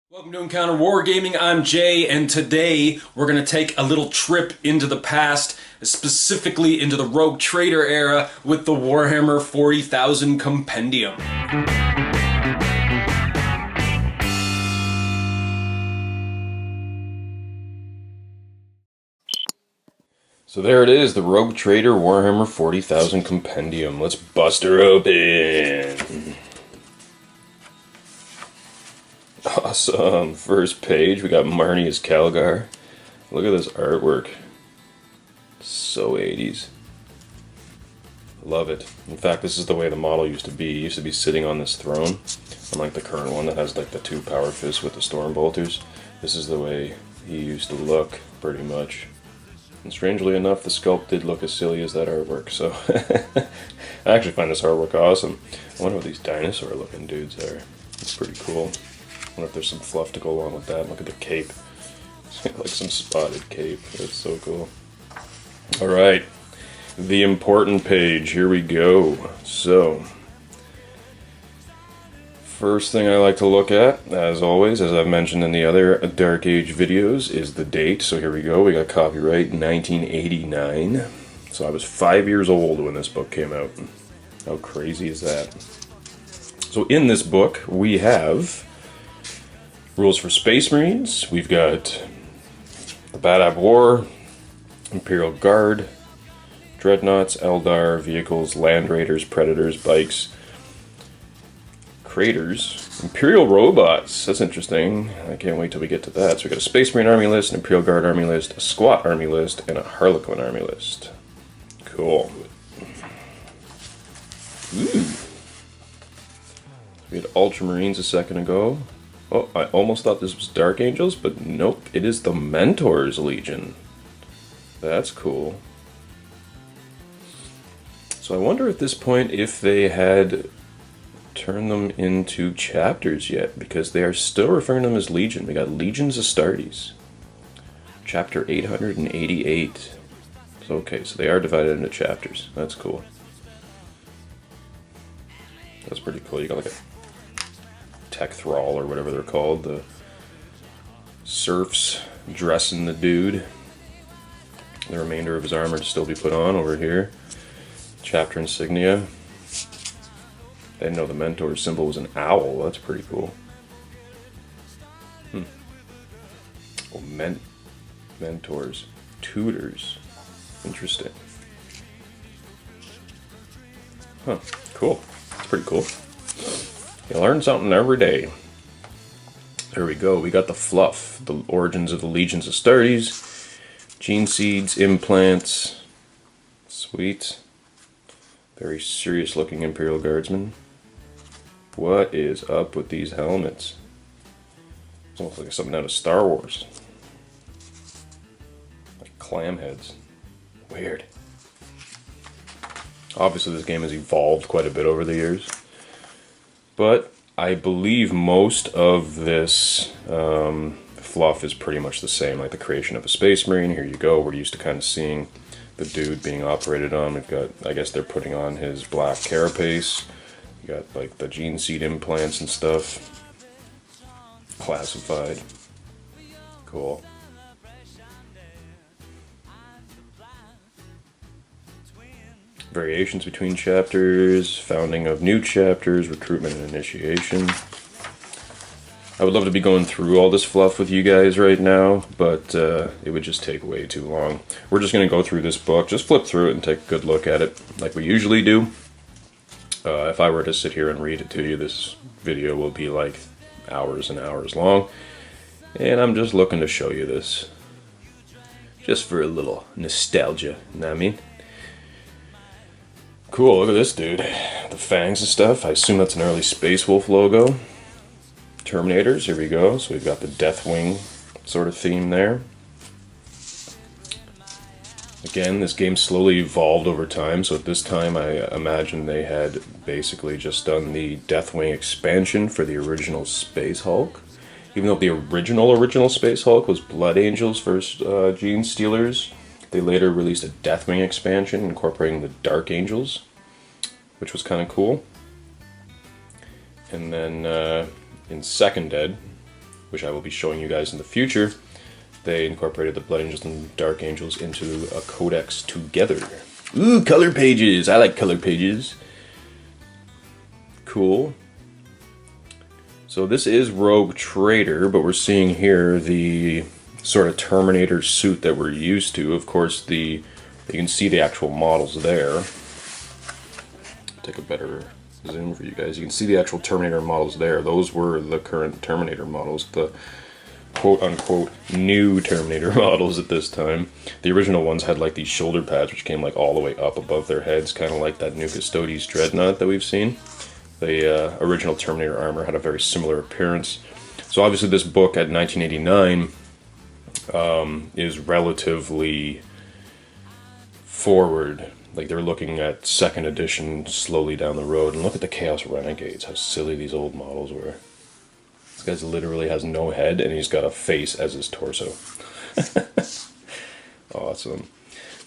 Welcome to Encounter Wargaming. I'm Jay, and today we're going to take a little trip into the past, specifically into the Rogue Trader era with the Warhammer 40,000 Compendium. So there it is, the Rogue Trader Warhammer 40,000 Compendium. Let's bust her open. Awesome. First page, we got Marnie as Calgar. Look at this artwork. So 80s. Love it. In fact, this is the way the model used to be. He used to be sitting on this throne, unlike the current one that has like the two power fists with the storm bolters. This is the way he used to look, pretty much. And strangely enough, the sculpt did look as silly as that artwork, so I actually find this artwork awesome. I wonder what these dinosaur-looking dudes are. It's pretty cool. I wonder if there's some fluff to go along with that. Look at the cape. It's like some spotted cape. That's so cool. Alright, the important page. Here we go. So, first thing I like to look at, as always, as I've mentioned in the other Dark Age videos, is the date. So here we go. We got copyright 1989. So I was 5 years old when this book came out. How crazy is that? So in this book, we have rules for Space Marines. We've got the Bad Ab War, Imperial Guard, Dreadnoughts, Eldar, Vehicles, Land Raiders, Predators, Bikes, Craters, Imperial Robots. That's interesting. I can't wait till we get to that. So we got a Space Marine Army list, an Imperial Guard Army list, a Squat Army list, and a Harlequin Army list. Cool. Ooh. We had Ultramarines a second ago. Oh, I almost thought this was Dark Angels, but nope, it is the Mentors Legion. That's cool. So I wonder at this point if they had turned them into chapters yet, because they are still referring to them as Legion. We got Legions Astartes. Chapter 888. So, okay, so they are divided into chapters. That's cool. That's pretty cool. You got like a tech thrall or whatever they're called, the serfs dressing the dude. The remainder of his armor to still be put on over here. Chapter insignia. I didn't know the mentor symbol was an owl. That's pretty cool. Oh, mentors, tutors. Interesting. Huh, cool. That's pretty cool. You learn something every day. There we go. We got the fluff. The origins of the Legions Astartes. Gene seeds, implants. Sweet. Very serious looking Imperial Guardsmen. What is up with these helmets? It's almost like something out of Star Wars. Like clam heads. Weird. Obviously this game has evolved quite a bit over the years. But I believe most of this fluff is pretty much the same, like the creation of a Space Marine. Here you go. We're used to kind of seeing the dude being operated on. We've got, I guess they're putting on his black carapace. You got like the gene seed implants and stuff. Classified. Cool. Variations between chapters, founding of new chapters, recruitment and initiation. I would love to be going through all this fluff with you guys right now, but it would just take way too long. We're just going to go through this book, just flip through it and take a good look at it, like we usually do. If I were to sit here and read it to you, this video will be like hours and hours long. And I'm just looking to show you this. Just for a little nostalgia, you know what I mean? Cool, look at this dude. The fangs and stuff. I assume that's an early Space Wolf logo. Terminators, here we go. So we've got the Deathwing sort of theme there. Again, this game slowly evolved over time, so at this time I imagine they had basically just done the Deathwing expansion for the original Space Hulk. Even though the original Space Hulk was Blood Angels versus Gene Stealers, they later released a Deathwing expansion incorporating the Dark Angels, which was kind of cool. And then in Second Ed, which I will be showing you guys in the future, they incorporated the Blood Angels and Dark Angels into a codex together. Ooh, color pages! I like color pages. Cool. So this is Rogue Trader, but we're seeing here the sort of Terminator suit that we're used to. Of course, you can see the actual models there. Take a better zoom for you guys. You can see the actual Terminator models there. Those were the current Terminator models, the quote-unquote new Terminator models at this time. The original ones had like these shoulder pads which came like all the way up above their heads, kind of like that new Custodes Dreadnought that we've seen. The original Terminator armor had a very similar appearance. So obviously this book at 1989 is relatively forward. Like they're looking at 2nd edition slowly down the road. And look at the Chaos Renegades, how silly these old models were. This guy literally has no head and he's got a face as his torso. Awesome.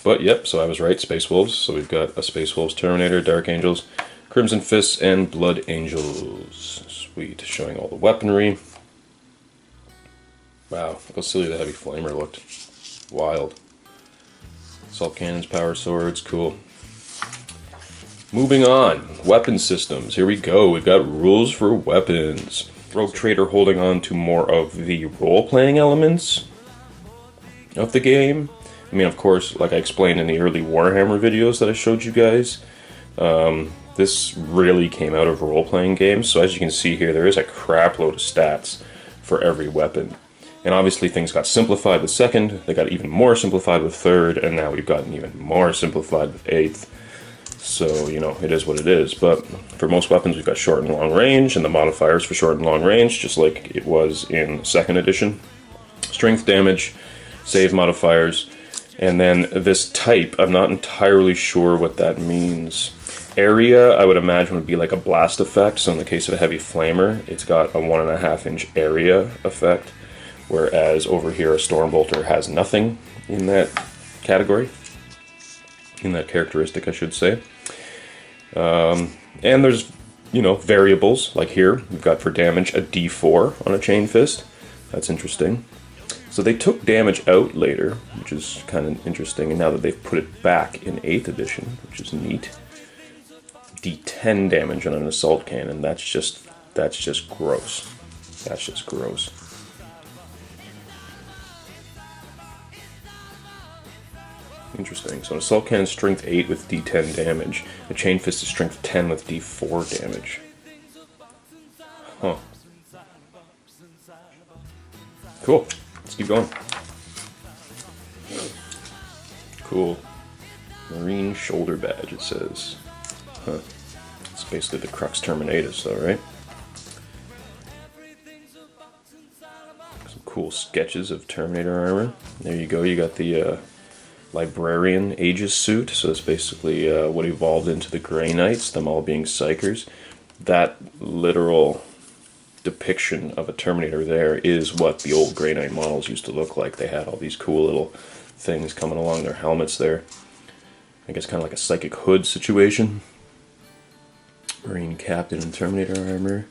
But yep, so I was right, Space Wolves. So we've got a Space Wolves Terminator, Dark Angels, Crimson Fists, and Blood Angels. Sweet, showing all the weaponry. Wow, look how silly the Heavy Flamer looked. Wild. Assault cannons, power swords, cool. Moving on, weapon systems. Here we go, we've got rules for weapons. Rogue Trader holding on to more of the role-playing elements of the game. I mean, of course, like I explained in the early Warhammer videos that I showed you guys, this really came out of role-playing games. So as you can see here, there is a crap load of stats for every weapon. And obviously things got simplified with 2nd, they got even more simplified with 3rd, and now we've gotten even more simplified with 8th. So, you know, it is what it is. But for most weapons, we've got short and long range, and the modifiers for short and long range, just like it was in 2nd edition. Strength, damage, save modifiers, and then this type, I'm not entirely sure what that means. Area, I would imagine, would be like a blast effect. So in the case of a Heavy Flamer, it's got a 1.5 inch area effect. Whereas over here, a Stormbolter has nothing in that category. In that characteristic, I should say. And there's, you know, variables. Like here, we've got for damage a D4 on a Chain Fist. That's interesting. So they took damage out later, which is kind of interesting. And now that they've put it back in 8th edition, which is neat. D10 damage on an assault cannon. That's just gross. That's just gross. Interesting. So an assault cannon is strength 8 with D10 damage. A chain fist is strength 10 with D4 damage. Huh. Cool. Let's keep going. Cool. Marine shoulder badge, it says. Huh. It's basically the Crux Terminatus, though, right? Some cool sketches of Terminator armor. There you go. You got the Librarian Aegis suit. So it's basically what evolved into the Grey Knights, them all being Psychers. That literal depiction of a Terminator there is what the old Grey Knight models used to look like. They had all these cool little things coming along their helmets there. I guess kind of like a psychic hood situation. Marine Captain and Terminator armor.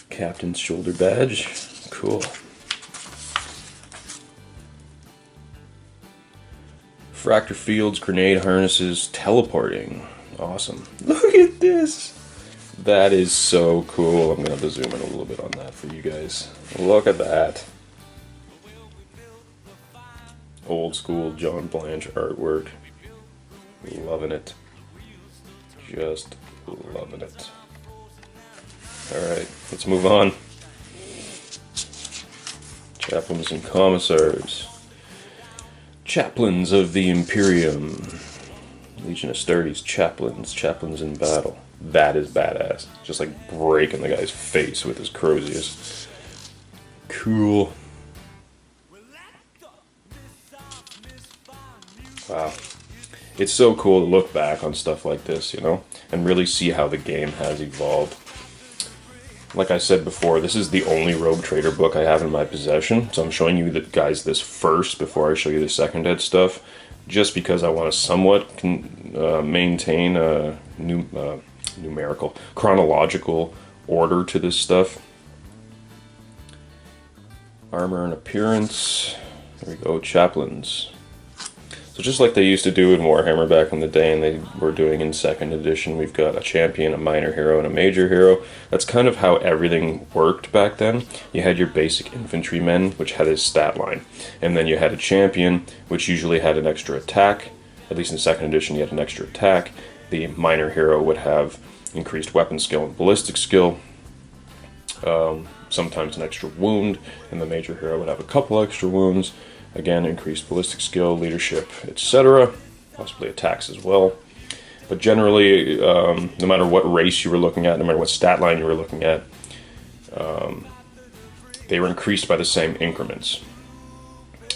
Captain's shoulder badge. Cool. Fractor fields, grenade harnesses, teleporting. Awesome. Look at this! That is so cool. I'm going to have to zoom in a little bit on that for you guys. Look at that. Old school John Blanche artwork. Loving it. Just loving it. Alright, let's move on. Chaplains and commissars. Chaplains of the Imperium. Legion Astartes chaplains. Chaplains in battle. That is badass. Just like breaking the guy's face with his Crozius. Cool. Wow. It's so cool to look back on stuff like this, you know, and really see how the game has evolved. Like I said before, this is the only Rogue Trader book I have in my possession, so I'm showing you guys this first before I show you the second ed stuff, just because I want to somewhat maintain a numerical, chronological order to this stuff. Armor and appearance. There we go, chaplains. So just like they used to do in Warhammer back in the day, and they were doing in 2nd edition, we've got a champion, a minor hero, and a major hero. That's kind of how everything worked back then. You had your basic infantrymen, which had his stat line. And then you had a champion, which usually had an extra attack. At least in 2nd edition, you had an extra attack. The minor hero would have increased weapon skill and ballistic skill. Sometimes an extra wound, and the major hero would have a couple extra wounds. Again, increased ballistic skill, leadership, etc. Possibly attacks as well. But generally, no matter what race you were looking at, no matter what stat line you were looking at, they were increased by the same increments.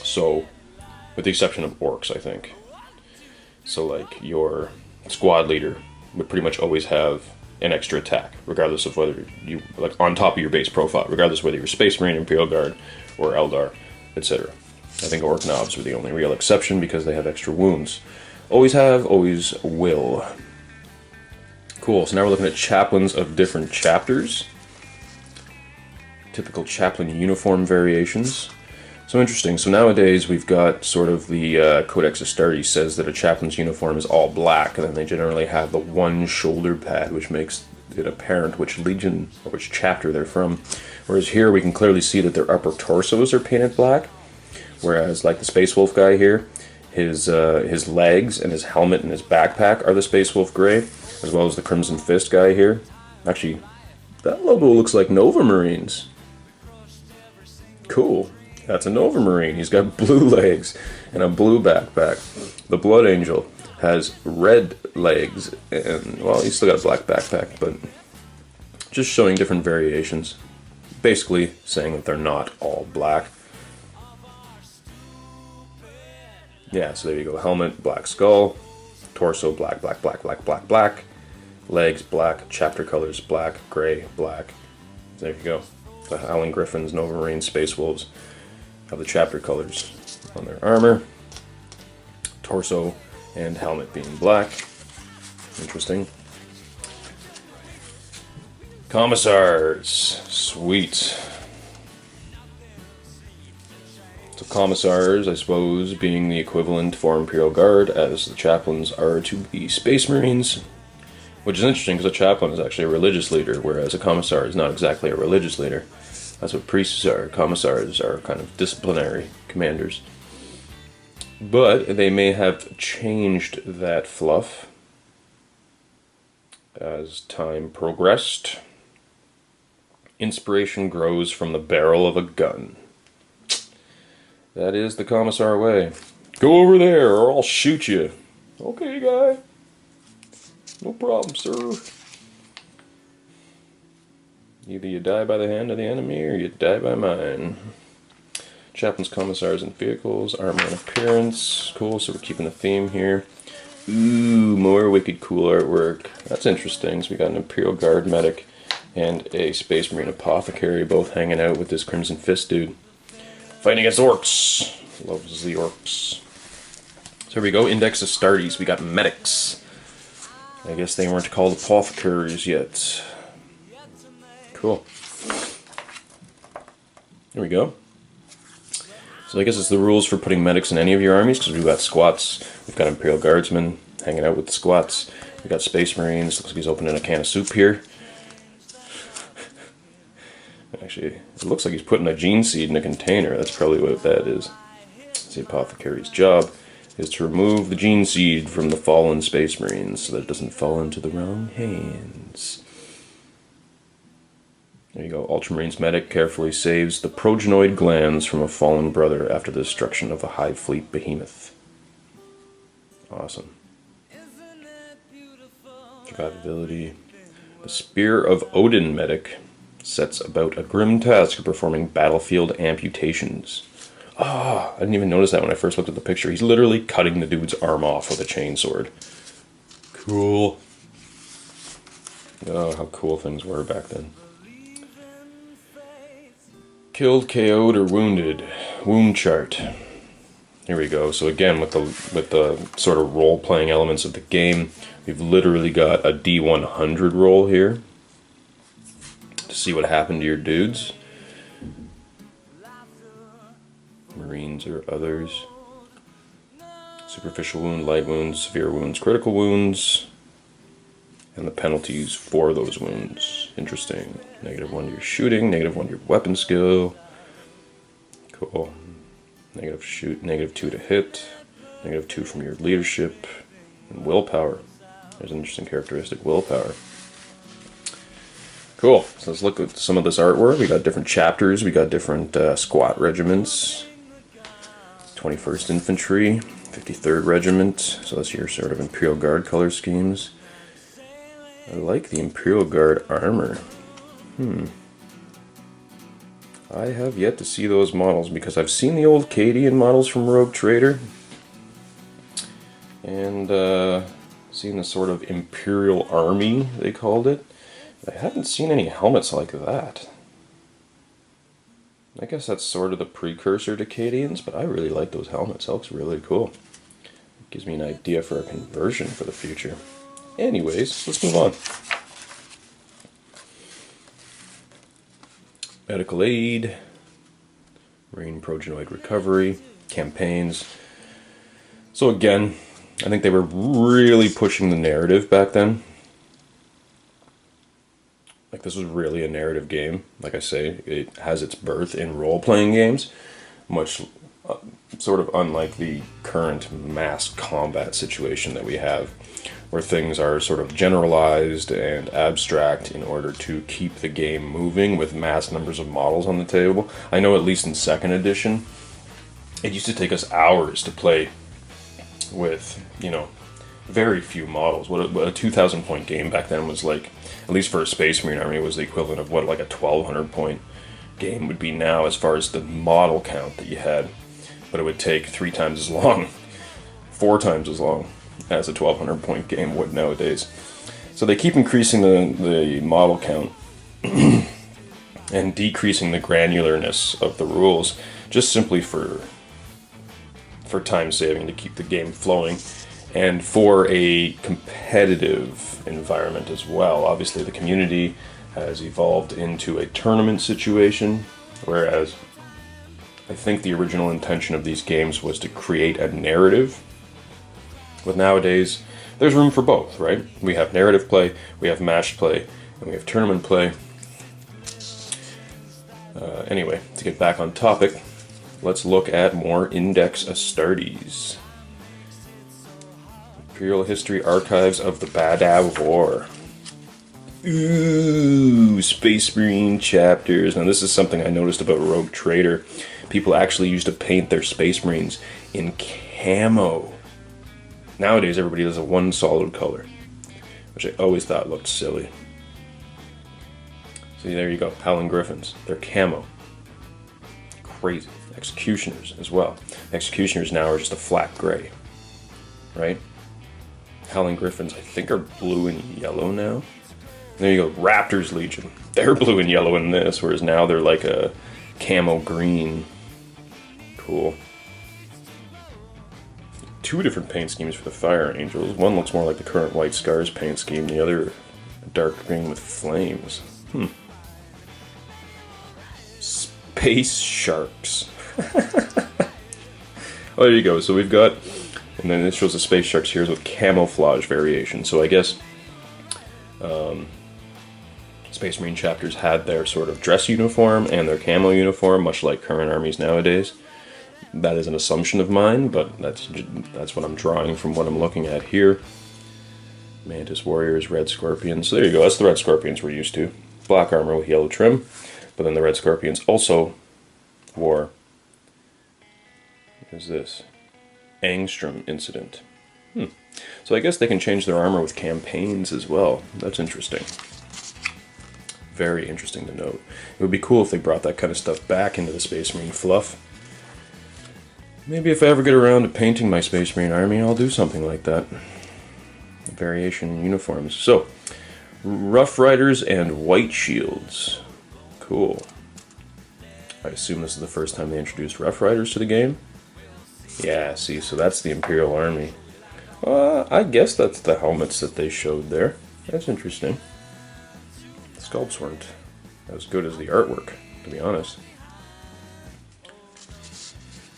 So, with the exception of orcs, I think. So like, your squad leader would pretty much always have an extra attack, regardless of whether you, like, on top of your base profile, regardless of whether you're Space Marine, Imperial Guard, or Eldar, etc. I think Orc Knobs were the only real exception because they have extra wounds. Always have, always will. Cool, so now we're looking at chaplains of different chapters. Typical chaplain uniform variations. So interesting, so nowadays we've got sort of the Codex Astartes says that a chaplain's uniform is all black, and then they generally have the one shoulder pad, which makes it apparent which legion or which chapter they're from. Whereas here we can clearly see that their upper torsos are painted black. Whereas, like the Space Wolf guy here, his legs and his helmet and his backpack are the Space Wolf gray, as well as the Crimson Fist guy here. Actually, that logo looks like Nova Marines. Cool. That's a Nova Marine. He's got blue legs and a blue backpack. The Blood Angel has red legs and, well, he's still got a black backpack, but just showing different variations. Basically saying that they're not all black. Yeah, so there you go. Helmet, black skull. Torso, black, black, black, black, black, black. Legs, black. Chapter colors, black, gray, black. There you go. The Howling Griffins, Nova Marines, Space Wolves have the chapter colors on their armor. Torso and helmet being black. Interesting. Commissars. Sweet. So commissars, I suppose, being the equivalent for Imperial Guard, as the chaplains are to the Space Marines. Which is interesting, because a chaplain is actually a religious leader, whereas a commissar is not exactly a religious leader. That's what priests are. Commissars are kind of disciplinary commanders. But they may have changed that fluff as time progressed. Inspiration grows from the barrel of a gun. That is the commissar way. Go over there or I'll shoot you. Okay, guy. No problem, sir. Either you die by the hand of the enemy or you die by mine. Chaplains, commissars, and vehicles. Armor and appearance. Cool, so we're keeping the theme here. Ooh, more wicked cool artwork. That's interesting. So we got an Imperial Guard medic and a Space Marine apothecary both hanging out with this Crimson Fist dude. Fighting against orcs. Loves the orcs. So here we go. Index Astartes. We got medics. I guess they weren't called apothecaries yet. Cool. There we go. So I guess it's the rules for putting medics in any of your armies, because we've got squats, we've got Imperial Guardsmen hanging out with the squats, we've got Space Marines, looks like he's opening a can of soup here. Actually, it looks like he's putting a gene seed in a container, that's probably what that is. The apothecary's job is to remove the gene seed from the fallen Space Marines so that it doesn't fall into the wrong hands. There you go. Ultramarines medic carefully saves the progenoid glands from a fallen brother after the destruction of a Hive Fleet behemoth. Awesome. Survivability. The Spear of Odin medic sets about a grim task of performing battlefield amputations. Ah, I didn't even notice that when I first looked at the picture. He's literally cutting the dude's arm off with a chainsword. Cool. Oh, how cool things were back then. Killed, KO'd, or wounded. Wound chart. Here we go. So again, with the sort of role-playing elements of the game, we've literally got a D100 roll here to see what happened to your dudes. Marines or others. Superficial wound, light wounds, severe wounds, critical wounds, and the penalties for those wounds. Interesting. -1 to your shooting, -1 to your weapon skill. Cool. -2 to hit, -2 from your leadership, and willpower. There's an interesting characteristic, willpower. Cool. So let's look at some of this artwork. We got different chapters. We got different squat regiments. 21st Infantry, 53rd Regiment. So that's your sort of Imperial Guard color schemes. I like the Imperial Guard armor. I have yet to see those models because I've seen the old Cadian models from Rogue Trader. And seen the sort of Imperial Army, they called it. I haven't seen any helmets like that. I guess that's sort of the precursor to Cadians, but I really like those helmets. That looks really cool. It gives me an idea for a conversion for the future. Anyways, let's move on. Medical aid, Marine progenoid recovery, campaigns. So again, I think they were really pushing the narrative back then. Like, this was really a narrative game. Like I say, it has its birth in role-playing games, much sort of unlike the current mass combat situation that we have, where things are sort of generalized and abstract in order to keep the game moving with mass numbers of models on the table. I know at least in 2nd edition, it used to take us hours to play with, you know, very few models. What a 2,000 point game back then was like, at least for a Space Marine army, was the equivalent of what like a 1,200 point game would be now as far as the model count that you had. But it would take 3 times as long, 4 times as long as a 1,200 point game would nowadays. So they keep increasing the model count and decreasing the granularness of the rules, just simply for time saving, to keep the game flowing, and for a competitive environment as well. Obviously the community has evolved into a tournament situation, whereas I think the original intention of these games was to create a narrative. But nowadays, there's room for both, right? We have narrative play, we have matched play, and we have tournament play. Anyway, to get back on topic, let's look at more Index Astartes. Imperial History Archives of the Badab War. Ooh, Space Marine chapters. Now this is something I noticed about Rogue Trader. People actually used to paint their Space Marines in camo. Nowadays everybody does a one solid color, which I always thought looked silly. See, there you go, Howling Griffins. They're camo. Crazy. Executioners as well. Executioners now are just a flat gray, right? Howling Griffins, I think, are blue and yellow now. There you go, Raptors Legion. They're blue and yellow in this, whereas now they're like a camo green. Cool. 2 different paint schemes for the Fire Angels. One looks more like the current White Scars paint scheme, the other dark green with flames. Space Sharks. Oh, there you go. So we've got, and then it shows the Space Sharks here with camouflage variation. So I guess Space Marine chapters had their sort of dress uniform and their camo uniform, much like current armies nowadays. That is an assumption of mine, but that's what I'm drawing from what I'm looking at here. Mantis Warriors, Red Scorpions. So there you go. That's the Red Scorpions we're used to. Black armor with yellow trim. But then the Red Scorpions also wore, what is this? Angstrom Incident. So I guess they can change their armor with campaigns as well. That's interesting. Very interesting to note. It would be cool if they brought that kind of stuff back into the Space Marine fluff. Maybe if I ever get around to painting my Space Marine army, I'll do something like that. Variation uniforms. So, Rough Riders and White Shields. Cool. I assume this is the first time they introduced Rough Riders to the game. Yeah, see, so that's the Imperial Army. I guess that's the helmets that they showed there. That's interesting. The sculpts weren't as good as the artwork, to be honest.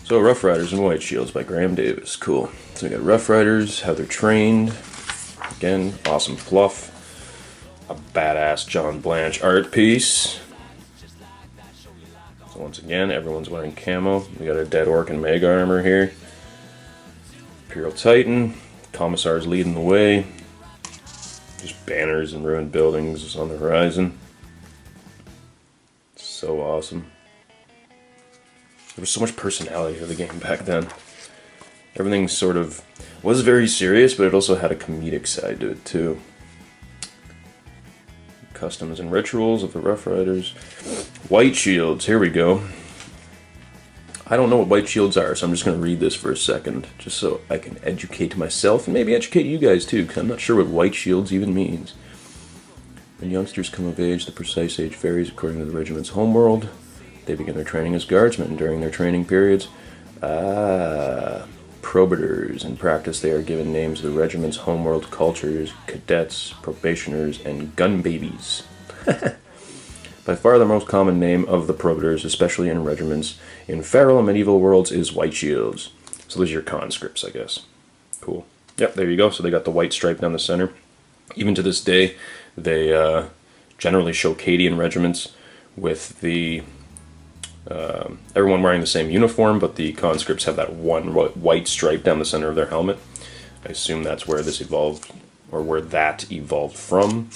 So, Rough Riders and White Shields by Graham Davis. Cool. So we got Rough Riders, how they're trained. Again, awesome fluff. A badass John Blanche art piece. So once again, everyone's wearing camo. We got a Dead Orc and Mega armor here. Imperial Titan. Commissars leading the way. Just banners and ruined buildings on the horizon. So awesome. There was so much personality to the game back then. Everything sort of was very serious, but it also had a comedic side to it too. Customs and rituals of the Rough Riders. White Shields, here we go. I don't know what White Shields are, so I'm just going to read this for a second, just so I can educate myself, and maybe educate you guys too, because I'm not sure what White Shields even means. When youngsters come of age, the precise age varies according to the regiment's homeworld. They begin their training as guardsmen. During their training periods, probiters. In practice, they are given names of the regiment's homeworld cultures, cadets, probationers, and gun babies. By far the most common name of the probiters, especially in regiments in feral and medieval worlds, is White Shields. So those are your conscripts, I guess. Cool. Yep, there you go. So they got the white stripe down the center. Even to this day, they generally show Cadian regiments with the everyone wearing the same uniform, but the conscripts have that one white stripe down the center of their helmet. I assume that's where this evolved, or where that evolved from.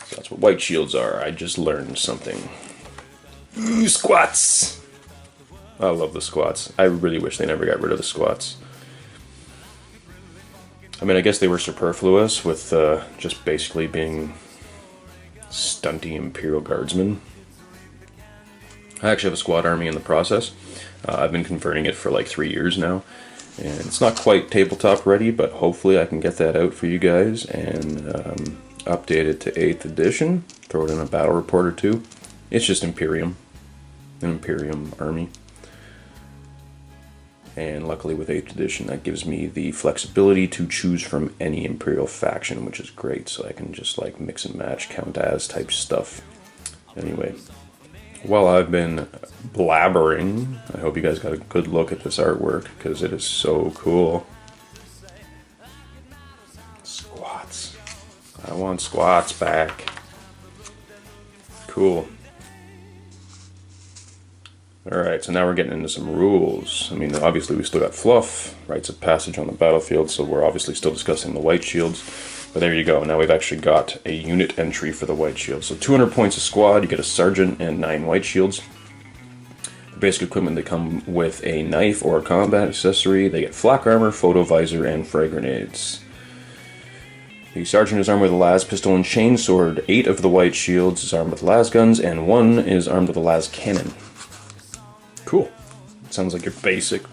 So that's what White Shields are. I just learned something. Ooh, squats! I love the squats. I really wish they never got rid of the squats. I mean, I guess they were superfluous with just basically being stunty Imperial Guardsmen. I actually have a squad army in the process. I've been converting it for like 3 years now. And it's not quite tabletop ready, but hopefully I can get that out for you guys and update it to 8th edition. Throw it in a battle report or two. It's just Imperium. An Imperium army. And luckily with 8th edition, that gives me the flexibility to choose from any Imperial faction, which is great. So I can just like mix and match, count as type stuff. Anyway. While I've been blabbering, I hope you guys got a good look at this artwork, because it is so cool. Squats. I want squats back. Cool. Alright, so now we're getting into some rules. I mean, obviously we still got fluff, rites of passage on the battlefield, so we're obviously still discussing the White Shields. But there you go, now we've actually got a unit entry for the White Shield. So 200 points a squad, you get a sergeant and 9 White Shields. The basic equipment, they come with a knife or a combat accessory. They get flak armor, photo visor, and frag grenades. The sergeant is armed with a las pistol and chainsword. 8 of the White Shields is armed with las guns, and 1 is armed with a las cannon. Cool. Sounds like your basic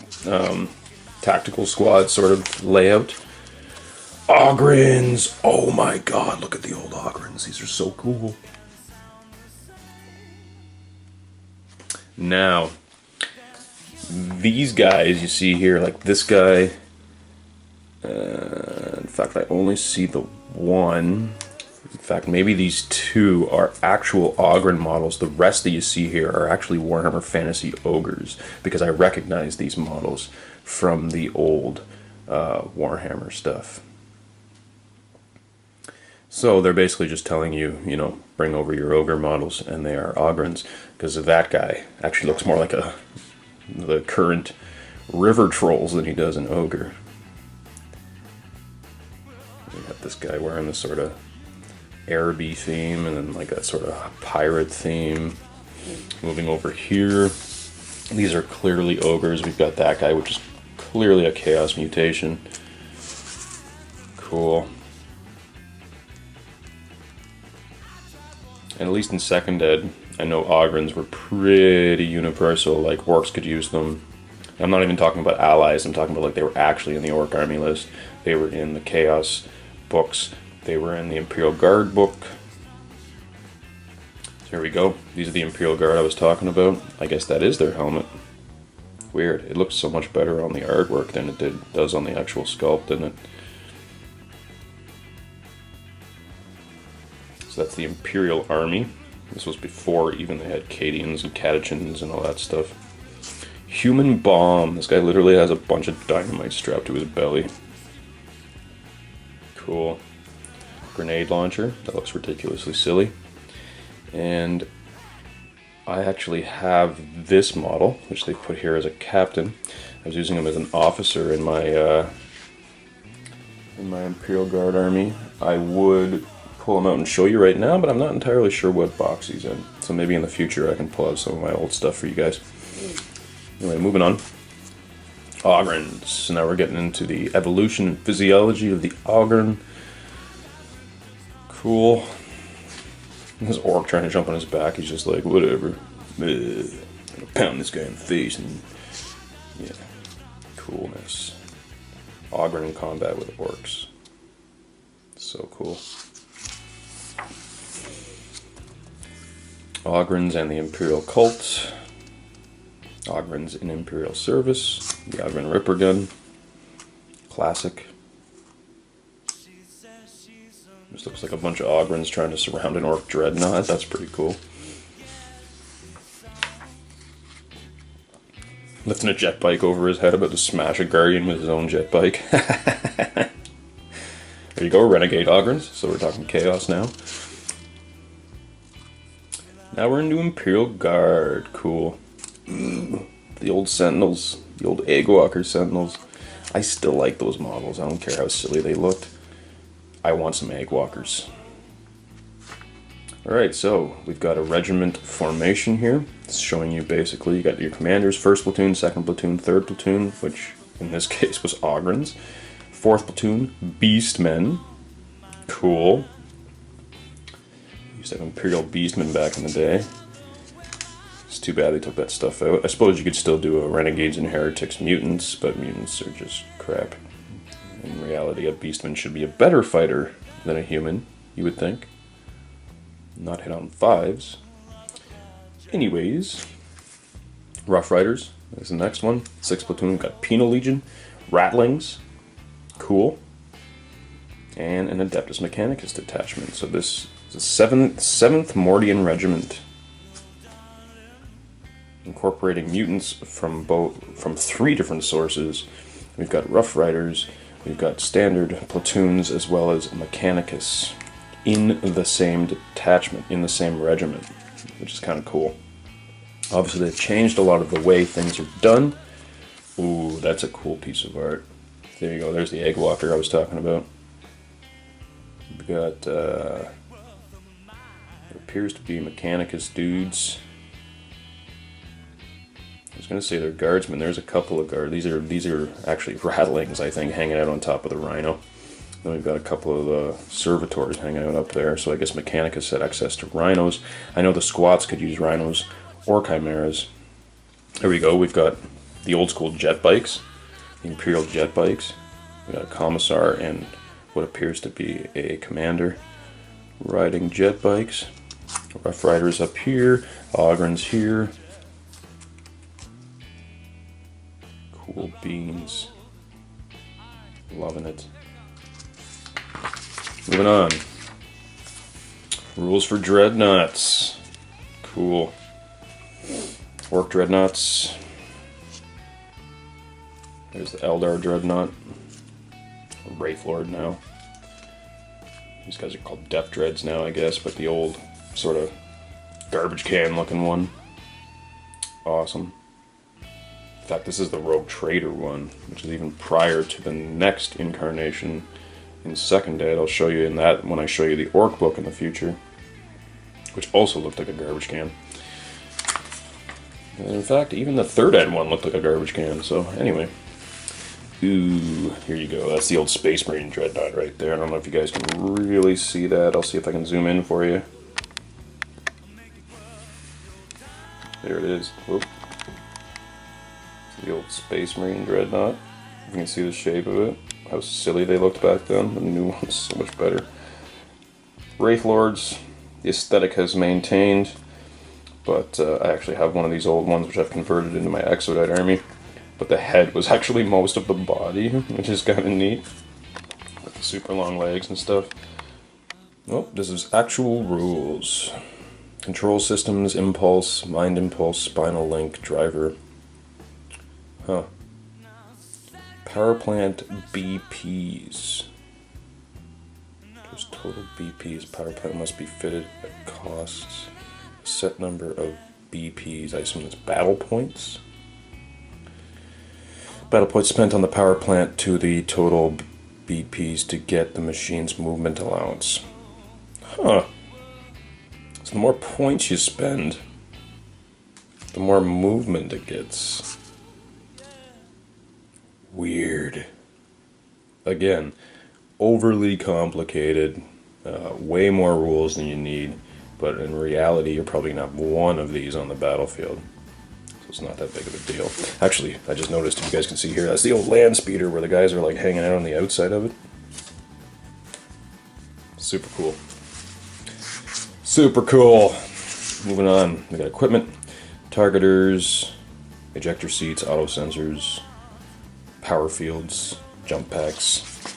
tactical squad sort of layout. Ogrins! Oh my god, look at the old Ogrins. These are so cool. Now, these guys you see here, like this guy, in fact I only see the one. In fact, maybe these 2 are actual Ogren models. The rest that you see here are actually Warhammer Fantasy Ogres, because I recognize these models from the old Warhammer stuff. So they're basically just telling you, you know, bring over your ogre models, and they are Ogrins, because that guy actually looks more like the current river trolls than he does an ogre. We got this guy wearing this sort of Araby theme, and then like that sort of pirate theme. Moving over here, these are clearly ogres. We've got that guy, which is clearly a chaos mutation. Cool. And at least in 2nd Ed, I know Ogrins were pretty universal, like orcs could use them. I'm not even talking about allies, I'm talking about like they were actually in the orc army list. They were in the chaos books. They were in the Imperial Guard book. So here we go. These are the Imperial Guard I was talking about. I guess that is their helmet. Weird. It looks so much better on the artwork than it does on the actual sculpt, didn't it? So that's the Imperial Army. This was before even they had Cadians and Catechins and all that stuff. human bomb. This guy literally has a bunch of dynamite strapped to his belly. Cool. Grenade launcher. That looks ridiculously silly. And I actually have this model, which they put here as a captain. I was using him as an officer in my Imperial Guard army. I would pull him out and show you right now, but I'm not entirely sure what box he's in. So maybe in the future I can pull out some of my old stuff for you guys. Anyway, moving on. Ogrins. So now we're getting into the evolution and physiology of the Ogren. Cool. This orc trying to jump on his back, he's just like, whatever. I'm gonna pound this guy in the face and yeah. Coolness. Ogren in combat with orcs. So cool. Ogrins and the Imperial Cult. Ogrins in Imperial Service. The Ogren Ripper Gun. Classic. This looks like a bunch of Ogrins trying to surround an Orc Dreadnought. That's pretty cool. Lifting a jet bike over his head, about to smash a Guardian with his own jet bike. There you go, Renegade Ogrins. So we're talking Chaos now. Now we're into Imperial Guard. Cool. The old Sentinels. The old Eggwalker Sentinels. I still like those models. I don't care how silly they looked. I want some Eggwalkers. Alright, so we've got a regiment formation here. It's showing you basically, you got your commanders, 1st platoon, 2nd platoon, 3rd platoon, which in this case was Ogrins. 4th platoon, Beastmen. Cool. Used to have Imperial Beastmen back in the day. It's too bad they took that stuff out. I suppose you could still do a Renegades and Heretics Mutants, but Mutants are just crap. In reality, a Beastman should be a better fighter than a human, you would think. Not hit on 5s. Anyways, Rough Riders is the next one. 6th platoon, we've got Penal Legion, Ratlings, cool, and an Adeptus Mechanicus detachment. So this is the 7th Mordian Regiment, incorporating mutants from 3 different sources. We've got Rough Riders, we've got standard platoons, as well as Mechanicus in the same detachment, in the same regiment, which is kind of cool. Obviously, they've changed a lot of the way things are done. Ooh, that's a cool piece of art. There you go, there's the Eggwalker I was talking about. We've got, it appears to be Mechanicus dudes. I was going to say they're guardsmen. There's a couple of guards. These are actually Ratlings, I think, hanging out on top of the Rhino. Then we've got a couple of servitors hanging out up there. So I guess Mechanicus had access to Rhinos. I know the squats could use Rhinos or Chimeras. There we go. We've got the old school jet bikes, the Imperial jet bikes. We've got a commissar and what appears to be a commander riding jet bikes. Rough Riders up here, Ogrins here. Cool beans. Loving it. Moving on. Rules for Dreadnoughts. Cool. Orc Dreadnoughts. There's the Eldar Dreadnought. Wraithlord now. These guys are called Death Dreads now, I guess, but the old sort of garbage can looking one. Awesome. In fact, this is the Rogue Trader one, which is even prior to the next incarnation in 2nd Ed. I'll show you in that when I show you the Orc book in the future, which also looked like a garbage can. And in fact, even the 3rd Ed one looked like a garbage can, so anyway. Ooh, here you go. That's the old Space Marine Dreadnought right there. I don't know if you guys can really see that. I'll see if I can zoom in for you. There it is. Whoop. The old Space Marine Dreadnought. You can see the shape of it. How silly they looked back then. The new one's so much better. Wraithlords. The aesthetic has maintained. But I actually have one of these old ones which I've converted into my Exodite army. But the head was actually most of the body, which is kind of neat. With the super long legs and stuff. Oh, this is actual rules. Control systems, impulse, mind impulse, spinal link, driver. Huh. Power plant BPs. There's total BPs. Power plant must be fitted at costs. A set number of BPs. I assume that's battle points. Battle points spent on the power plant to the total BPs to get the machine's movement allowance. Huh. So the more points you spend, the more movement it gets. Weird. Again, overly complicated, way more rules than you need, but in reality you're probably going to have one of these on the battlefield. So it's not that big of a deal. Actually, I just noticed, if you guys can see here, that's the old land speeder where the guys are like hanging out on the outside of it. Super cool. Super cool. Moving on, we got equipment, targeters, ejector seats, auto sensors, power fields, jump packs,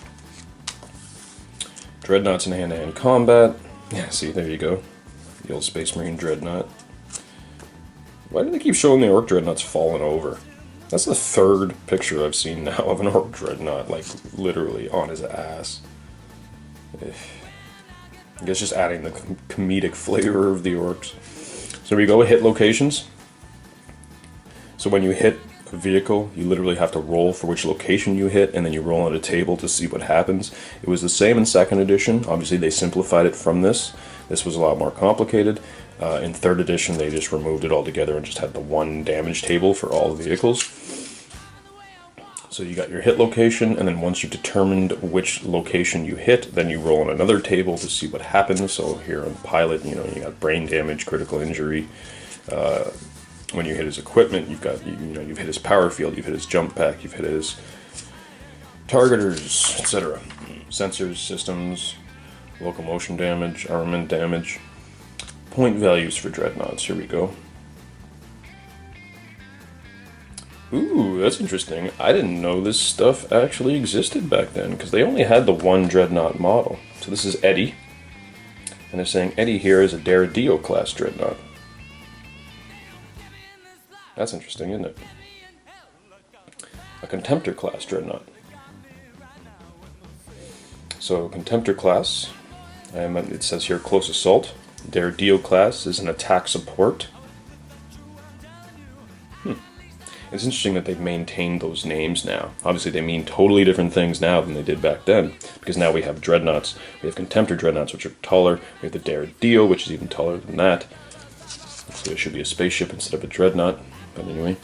dreadnoughts in hand-to-hand combat. Yeah, see, there you go. The old Space Marine dreadnought. Why do they keep showing the orc dreadnoughts falling over? That's the third picture I've seen now of an orc dreadnought, like literally on his ass. I guess just adding the comedic flavor of the orcs. So here we go, hit locations. So when you hit a vehicle, you literally have to roll for which location you hit, and then you roll on a table to see what happens. It was the same in 2nd edition. Obviously they simplified it from this. This was a lot more complicated. In 3rd edition they just removed it altogether and just had the one damage table for all the vehicles. So you got your hit location, and then once you've determined which location you hit, then you roll on another table to see what happens. So here on Pilot, you got brain damage, critical injury. When you hit his equipment, you've got you've hit his power field, you've hit his jump pack, you've hit his targeters, etc. Sensors, systems, locomotion damage, armament damage. Point values for dreadnoughts. Here we go. Ooh, that's interesting. I didn't know this stuff actually existed back then, because they only had the one dreadnought model. So this is Eddie, and they're saying Eddie here is a Daredeo class dreadnought. That's interesting, isn't it? A Contemptor class dreadnought. So Contemptor class, it says here close assault. Daredeo class is an attack support. It's interesting that they've maintained those names now. Obviously they mean totally different things now than they did back then, because now we have dreadnoughts. We have Contemptor dreadnoughts, which are taller. We have the Daredeo, which is even taller than that. So it should be a spaceship instead of a dreadnought. But anyway,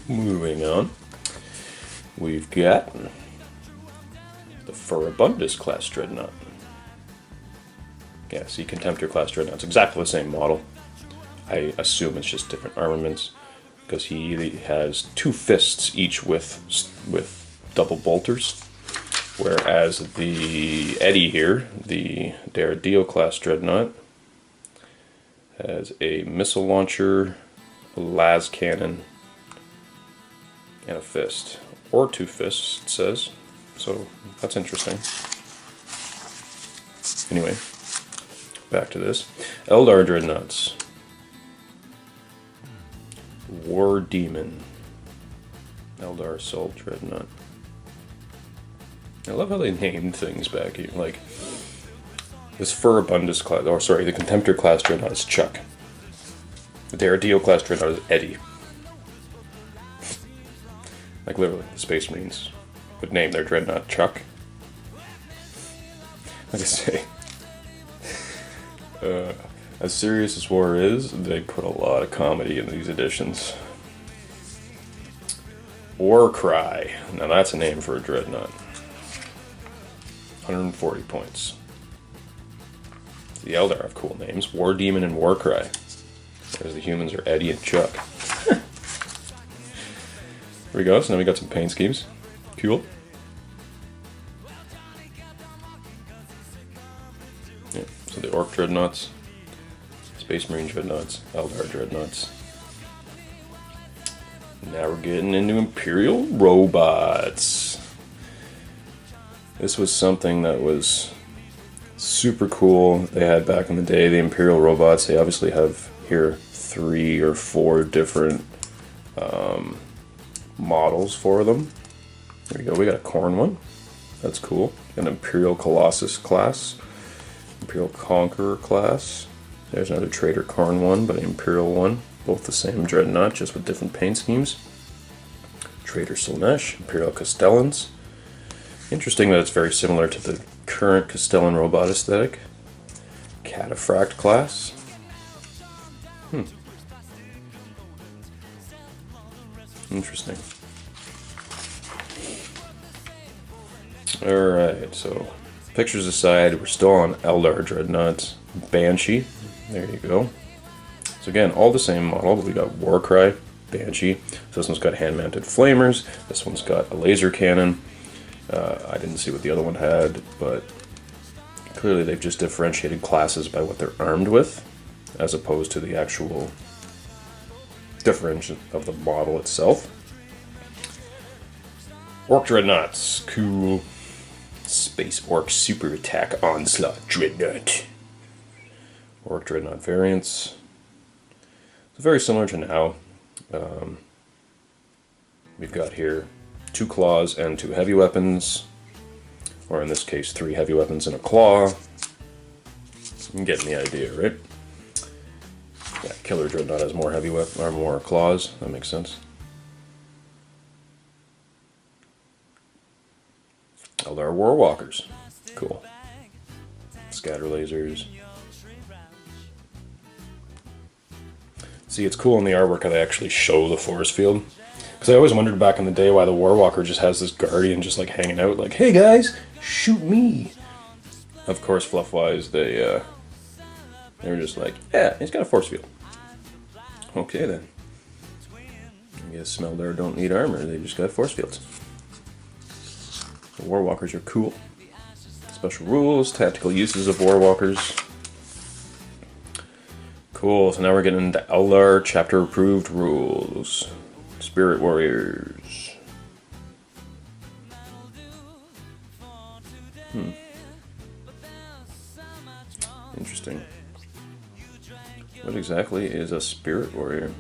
moving on. We've got the Furibundus class dreadnought. Yeah, see, Contemptor class dreadnoughts, exactly the same model. I assume it's just different armaments, because he has 2 fists each with double bolters, whereas the Eddie here, the Daredeo class dreadnought, has a missile launcher, a las cannon, and a fist, or 2 fists, it says. So that's interesting. Anyway, back to this. Eldar dreadnoughts. War Demon. Eldar Assault Dreadnought. I love how they named things back here. Like, this Furibundus class, or sorry, the Contemptor class dreadnought is Chuck. The Daredeo class dreadnought is Eddie. Like, literally, the Space Marines would name their dreadnought Chuck. Like I say, as serious as war is, they put a lot of comedy in these editions. War Cry. Now that's a name for a dreadnought. 140 points. The Eldar have cool names. War Demon and War Cry. Whereas the humans are Eddie and Chuck. Here we go. So now we got some paint schemes. Cool. Yeah, so the Orc dreadnoughts. Space Marine dreadnoughts, Eldar dreadnoughts. Now we're getting into Imperial robots. This was something that was super cool. They had back in the day the Imperial robots. They obviously have here 3 or 4 different models for them. There we go, we got a Khorne one. That's cool. An Imperial Colossus class. Imperial Conqueror class. There's another Trader Khorne one, but an Imperial one. Both the same Dreadnought, just with different paint schemes. Trader Slaanesh, Imperial Castellans. Interesting that it's very similar to the current Castellan robot aesthetic. Cataphract class. Interesting. Alright, so pictures aside, we're still on Eldar Dreadnoughts. Banshee, there you go. So again, all the same model, but we got Warcry, Banshee. So this one's got hand-mounted flamers, this one's got a laser cannon. I didn't see what the other one had, but clearly they've just differentiated classes by what they're armed with, as opposed to the actual differentiation of the model itself. Orc Dreadnoughts, cool. Space Orc Super Attack Onslaught Dreadnought. Orc Dreadnought variants. So very similar to now. We've got here 2 claws and 2 heavy weapons, or in this case 3 heavy weapons and a claw. I'm getting the idea, right? Yeah, Killer Dreadnought has more heavy weapons or more claws. That makes sense. Eldar Warwalkers, cool. Scatter lasers. See, it's cool in the artwork how they actually show the force field. Because I always wondered back in the day why the Warwalker just has this guardian just like hanging out, like, hey guys, shoot me. Of course, fluff-wise, they were just like, yeah, he's got a force field. Okay then. I guess Eldar don't need armor, they just got force fields. The Warwalkers are cool. Special rules, tactical uses of Warwalkers. Cool, so now we're getting into Eldar chapter approved rules. Spirit Warriors. Interesting. What exactly is a Spirit Warrior?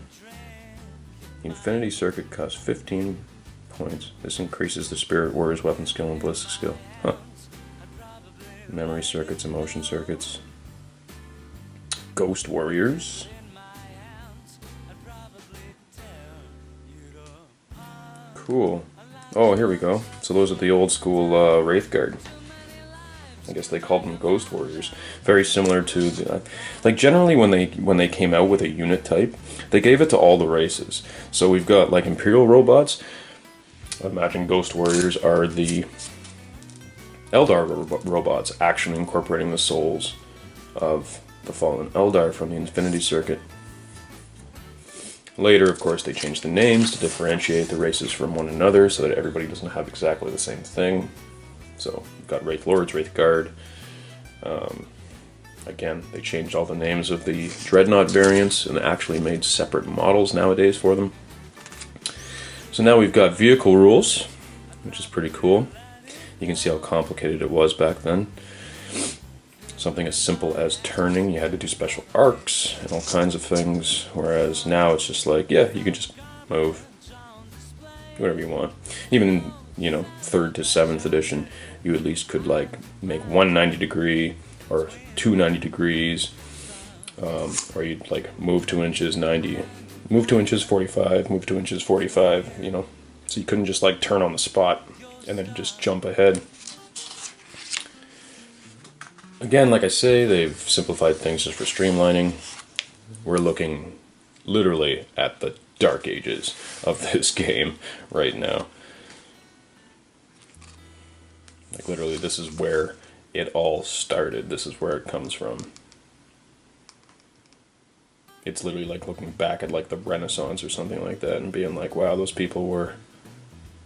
The Infinity Circuit costs 15 points. This increases the Spirit Warrior's weapon skill and ballistic skill. Huh. Memory circuits, emotion circuits. Ghost Warriors. Cool. Oh, here we go. So those are the old school Wraith Guard. I guess they called them Ghost Warriors. Very similar to the, like generally when they came out with a unit type, they gave it to all the races. So we've got like Imperial robots. I imagine Ghost Warriors are the Eldar robots, actually incorporating the souls of the fallen Eldar from the Infinity Circuit. Later, of course, they changed the names to differentiate the races from one another so that everybody doesn't have exactly the same thing. So, we've got Wraith Lords, Wraith Guard. Again, they changed all the names of the Dreadnought variants and actually made separate models nowadays for them. So now we've got vehicle rules, which is pretty cool. You can see how complicated it was back then. Something as simple as turning, you had to do special arcs and all kinds of things, whereas now it's just like, yeah, you can just move, do whatever you want. Even, you know, 3rd to 7th edition, you at least could like make one 90 degree or 2 90 degrees, or you'd like move 2 inches 90, move 2 inches 45, move 2 inches 45, you know, so you couldn't just like turn on the spot and then just jump ahead. Again, like I say, they've simplified things just for streamlining. We're looking literally at the dark ages of this game right now. Like literally, this is where it all started. This is where it comes from. It's literally like looking back at like the Renaissance or something like that and being like, wow, those people were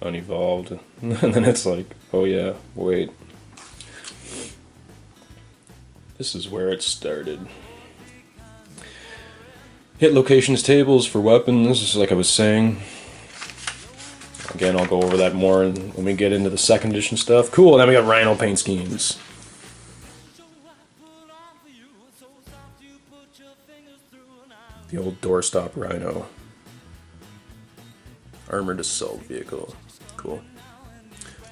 unevolved. And then it's like, oh yeah, wait. This is where it started. Hit locations tables for weapons, like I was saying. Again, I'll go over that more when we get into the 2nd edition stuff. Cool, then we got Rhino paint schemes. The old doorstop Rhino. Armored assault vehicle. Cool.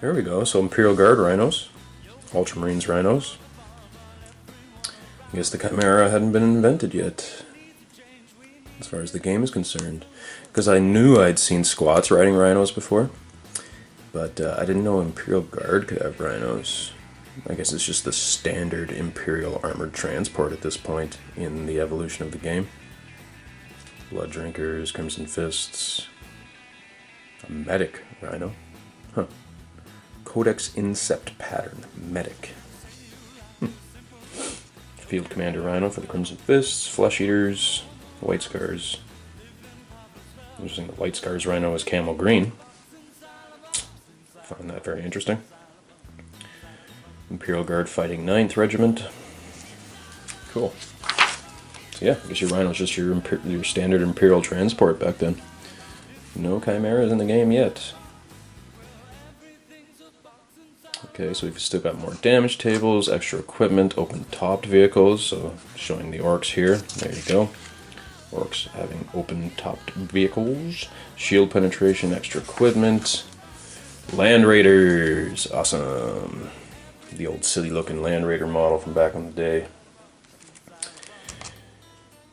There we go. So Imperial Guard rhinos. Ultramarines rhinos. I guess the Chimera hadn't been invented yet, as far as the game is concerned. Because I knew I'd seen squats riding rhinos before, but I didn't know Imperial Guard could have rhinos. I guess it's just the standard Imperial armored transport at this point in the evolution of the game. Blood Drinkers, Crimson Fists, a medic rhino. Huh. Codex Incept Pattern, medic. Field Commander Rhino for the Crimson Fists, Flesh Eaters, White Scars. Interesting, the White Scars Rhino is camel green. Find that very interesting. Imperial Guard fighting 9th Regiment. Cool. So yeah, I guess your Rhino is just your standard Imperial transport back then. No Chimeras in the game yet. Okay, so we've still got more damage tables, extra equipment, open-topped vehicles, so showing the orcs here. There you go. Orcs having open-topped vehicles. Shield penetration, extra equipment. Land Raiders! Awesome. The old silly-looking Land Raider model from back in the day.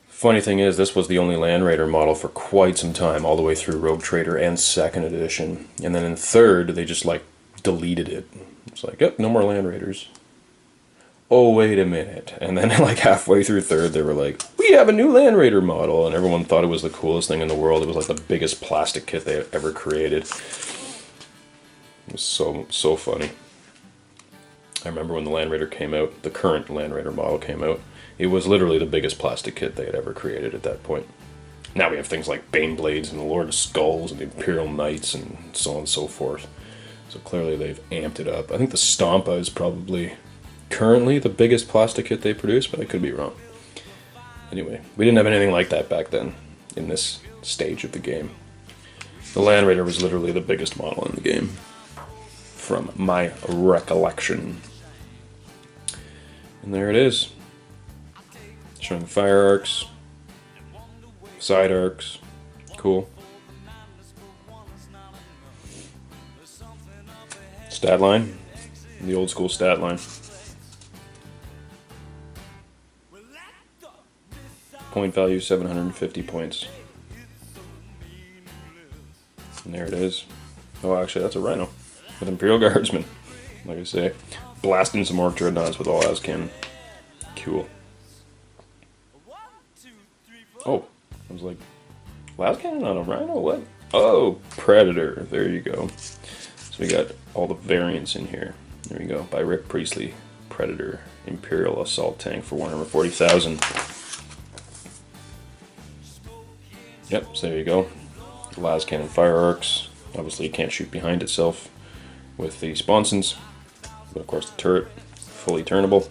Funny thing is, this was the only Land Raider model for quite some time, all the way through Rogue Trader and 2nd edition. And then in 3rd, they just, like, deleted it. It's like, yep, no more Land Raiders. Oh, wait a minute. And then like halfway through 3rd, they were like, we have a new Land Raider model. And everyone thought it was the coolest thing in the world. It was like the biggest plastic kit they ever created. It was so funny. I remember when the Land Raider came out, the current Land Raider model came out, it was literally the biggest plastic kit they had ever created at that point. Now we have things like Bane Blades and the Lord of Skulls and the Imperial Knights and so on and so forth. So clearly they've amped it up. I think the Stompa is probably currently the biggest plastic kit they produce, but I could be wrong. Anyway, we didn't have anything like that back then in this stage of the game. The Land Raider was literally the biggest model in the game, from my recollection. And there it is. Showing fire arcs, side arcs, cool. Stat line, the old school stat line. Point value 750 points. And there it is. Oh, actually, that's a Rhino with Imperial Guardsmen. Like I say, blasting some Orc Dreadnoughts with all-as cannon. Cool. Oh, I was like, las cannon on a Rhino? What? Oh, Predator. There you go. So we got all the variants in here. There we go. By Rick Priestley. Predator. Imperial Assault Tank for Warhammer 40,000. Yep, so there you go. Las cannon fire arcs. Obviously it can't shoot behind itself with the sponsons. But of course the turret, fully turnable.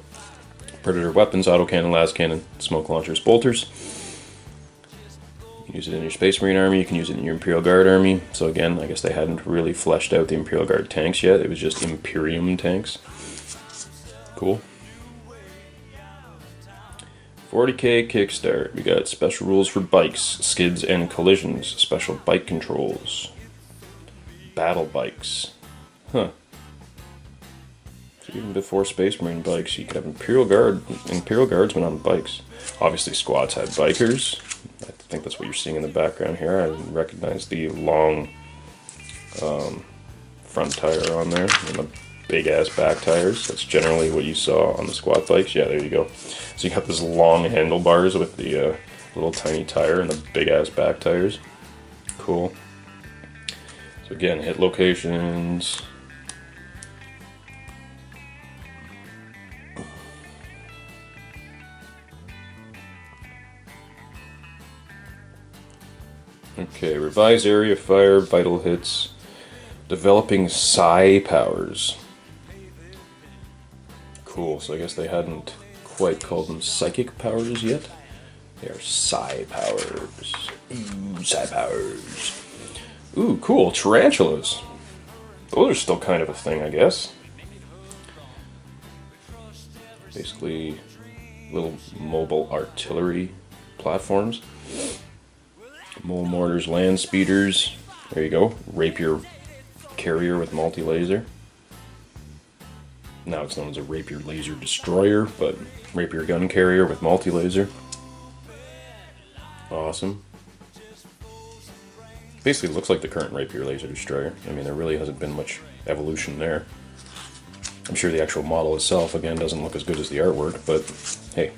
Predator weapons, autocannon, las cannon, smoke launchers, bolters. You can use it in your Space Marine army, you can use it in your Imperial Guard army. So again, I guess they hadn't really fleshed out the Imperial Guard tanks yet, it was just Imperium tanks. Cool. 40k Kickstart. We got special rules for bikes, skids, and collisions. Special bike controls. Battle bikes. Huh. So even before Space Marine bikes, you could have Imperial Guardsmen on bikes. Obviously, squads had bikers. I think that's what you're seeing in the background here. I recognize the long front tire on there and the big-ass back tires. That's generally what you saw on the squad bikes. Yeah, there you go. So you got this long handlebars with the little tiny tire and the big-ass back tires. Cool. So again, hit locations. Okay, revised area fire, vital hits, developing psi powers. Cool, so I guess they hadn't quite called them psychic powers yet. They are psi powers. Ooh, psi powers. Ooh, cool, tarantulas. Those are still kind of a thing, I guess. Basically, little mobile artillery platforms. Mole mortars, land speeders. There you go. Rapier carrier with multi-laser. Now it's known as a rapier laser destroyer, but rapier gun carrier with multi-laser. Awesome. Basically looks like the current rapier laser destroyer. I mean, there really hasn't been much evolution there. I'm sure the actual model itself, again, doesn't look as good as the artwork, but hey,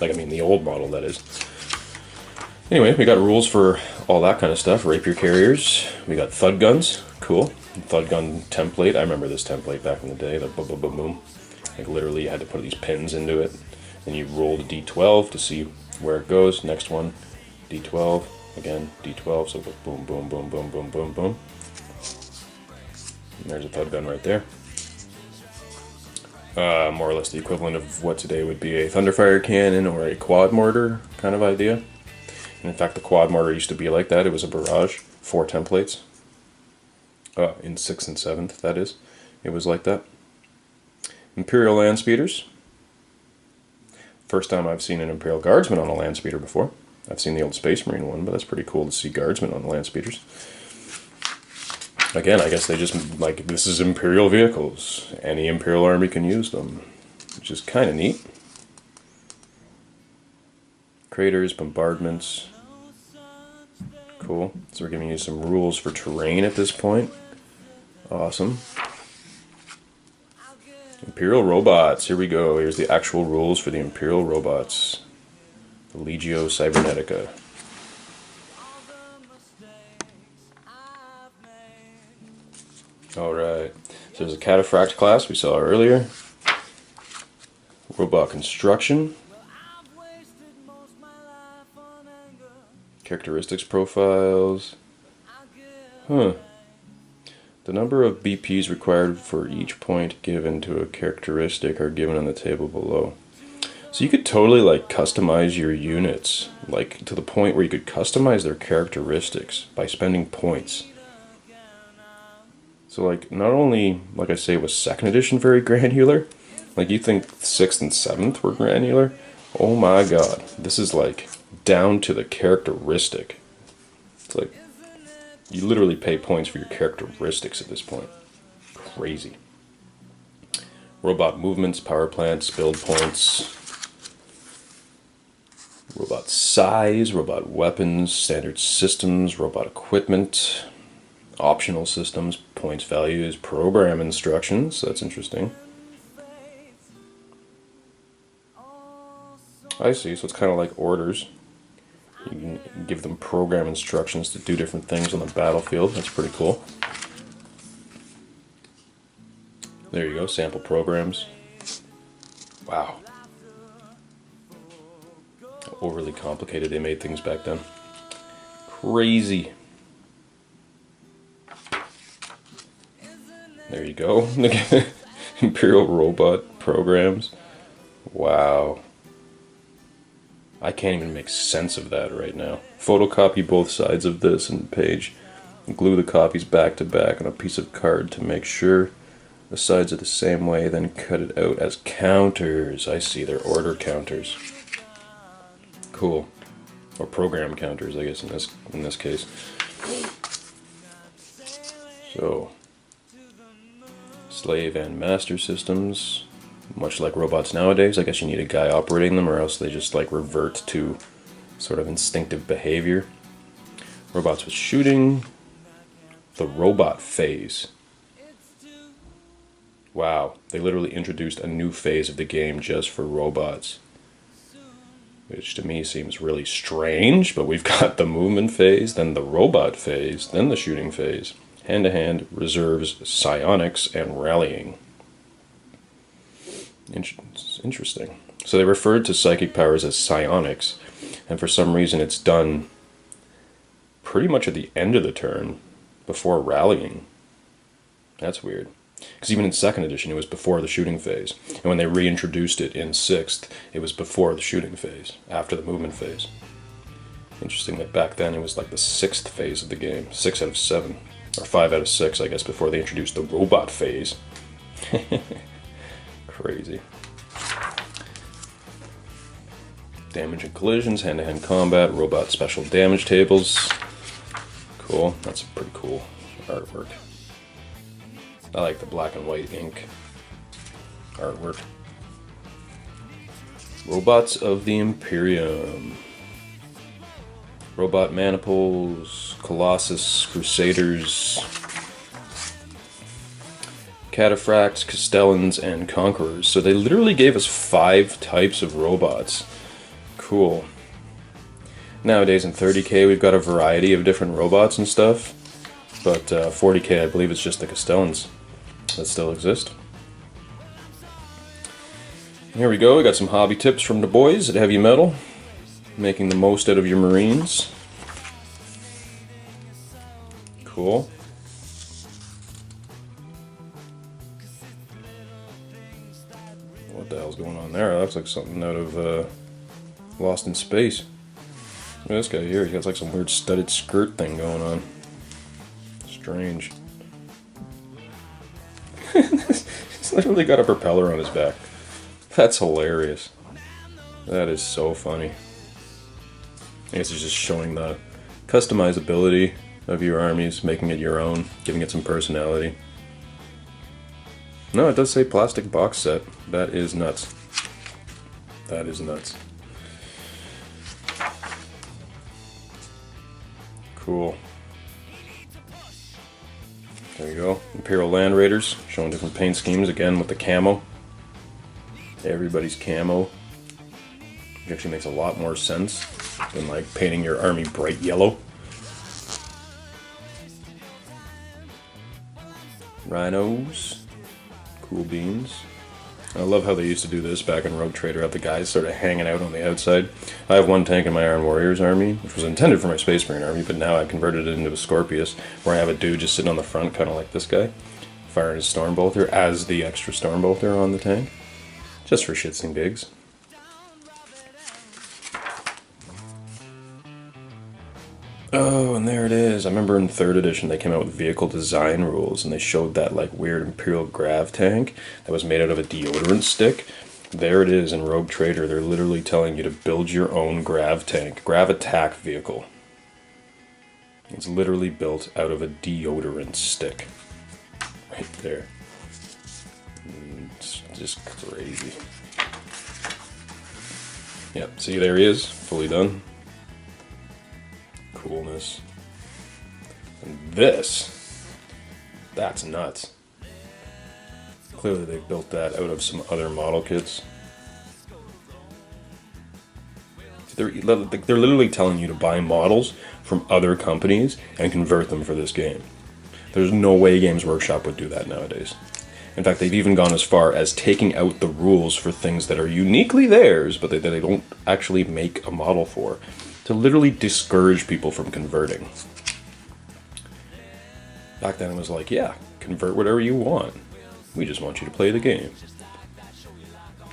like, I mean, the old model, that is. Anyway, we got rules for all that kind of stuff. Rapier carriers. We got thud guns. Cool. Thud gun template. I remember this template back in the day. The boom, boom, boom, boom. Like, literally, you had to put these pins into it. And you rolled a d12 to see where it goes. Next one, d12. Again, d12. So it goes boom, boom, boom, boom, boom, boom, boom. And there's a thud gun right there. More or less the equivalent of what today would be a thunderfire cannon or a quad mortar kind of idea. And in fact, the quad mortar used to be like that. It was a barrage, 4 templates. In 6th and 7th, that is. It was like that. Imperial land speeders. First time I've seen an Imperial Guardsman on a land speeder before. I've seen the old Space Marine one, but that's pretty cool to see Guardsmen on the land speeders. Again, I guess they just, like, this is Imperial vehicles. Any Imperial army can use them, which is kind of neat. Craters, bombardments. Cool. So we're giving you some rules for terrain at this point. Awesome. Imperial robots. Here we go. Here's the actual rules for the Imperial robots. The Legio Cybernetica. Alright. So there's a cataphract class we saw earlier. Robot construction. Characteristics profiles. Huh. The number of BPs required for each point given to a characteristic are given on the table below. So you could totally, like, customize your units, like, to the point where you could customize their characteristics by spending points. So, like, not only, like I say, was 2nd edition very granular, like, you think 6th and 7th were granular? Oh my god, this is, like, down to the characteristic. It's like, you literally pay points for your characteristics at this point. Crazy. Robot movements, power plants, build points. Robot size, robot weapons, standard systems, robot equipment, optional systems, points values, program instructions. That's interesting. I see, so it's kind of like orders. You can give them program instructions to do different things on the battlefield. That's pretty cool. There you go, sample programs. Wow. How overly complicated they made things back then. Crazy. There you go. Imperial robot programs. Wow. I can't even make sense of that right now. Photocopy both sides of this and page. Glue the copies back to back on a piece of card to make sure the sides are the same way, then cut it out as counters. I see, they're order counters. Cool. Or program counters, I guess, in this case. So, slave and master systems. Much like robots nowadays, I guess you need a guy operating them, or else they just, like, revert to sort of instinctive behavior. Robots with shooting. The robot phase. Wow, they literally introduced a new phase of the game just for robots. Which to me seems really strange, but we've got the movement phase, then the robot phase, then the shooting phase. Hand-to-hand, reserves, psionics, and rallying. Interesting. So they referred to psychic powers as psionics, and for some reason it's done pretty much at the end of the turn, before rallying. That's weird. Because even in 2nd edition it was before the shooting phase, and when they reintroduced it in 6th, it was before the shooting phase, after the movement phase. Interesting that back then it was like the 6th phase of the game, 6 out of 7, or 5 out of 6, I guess, before they introduced the robot phase. Crazy. Damage and collisions, hand-to-hand combat, robot special damage tables. cool. That's pretty cool artwork. I like the black and white ink artwork. Robots of the Imperium. Robot Maniples, Colossus, Crusaders, Cataphracts, Castellans, and Conquerors. So they literally gave us 5 types of robots. Cool. Nowadays in 30K we've got a variety of different robots and stuff, but 40K I believe it's just the Castellans that still exist. Here we go, we got some hobby tips from the boys at Heavy Metal. Making the most out of your Marines. Cool. What the hell's going on there? That looks like something out of Lost in Space. Look at this guy here. He got like some weird studded skirt thing going on. Strange. He's literally got a propeller on his back. That's hilarious. That is so funny. I guess it's just showing the customizability of your armies, making it your own, giving it some personality. No, it does say plastic box set. That is nuts. That is nuts. Cool. There you go. Imperial Land Raiders, showing different paint schemes, again with the camo. Everybody's camo. Which actually makes a lot more sense than like painting your army bright yellow. Rhinos. Cool beans. I love how they used to do this back in Rogue Trader, have the guys sort of hanging out on the outside. I have one tank in my Iron Warriors army, which was intended for my Space Marine army, but now I've converted it into a Scorpius, where I have a dude just sitting on the front, kind of like this guy, firing his Stormbolter as the extra Stormbolter on the tank. Just for shits and gigs. Oh, and there it is. I remember in 3rd edition they came out with vehicle design rules, and they showed that like weird Imperial Grav tank that was made out of a deodorant stick. There it is in Rogue Trader. They're literally telling you to build your own Grav tank, Grav attack vehicle. It's literally built out of a deodorant stick. Right there. It's just crazy. Yep, see, there he is, fully done. Coolness. And this, that's nuts. Clearly they built that out of some other model kits. They're literally telling you to buy models from other companies and convert them for this game. There's no way Games Workshop would do that nowadays. In fact, they've even gone as far as taking out the rules for things that are uniquely theirs, but that they don't actually make a model for, to literally discourage people from converting. Back then it was like, yeah, convert whatever you want. We just want you to play the game.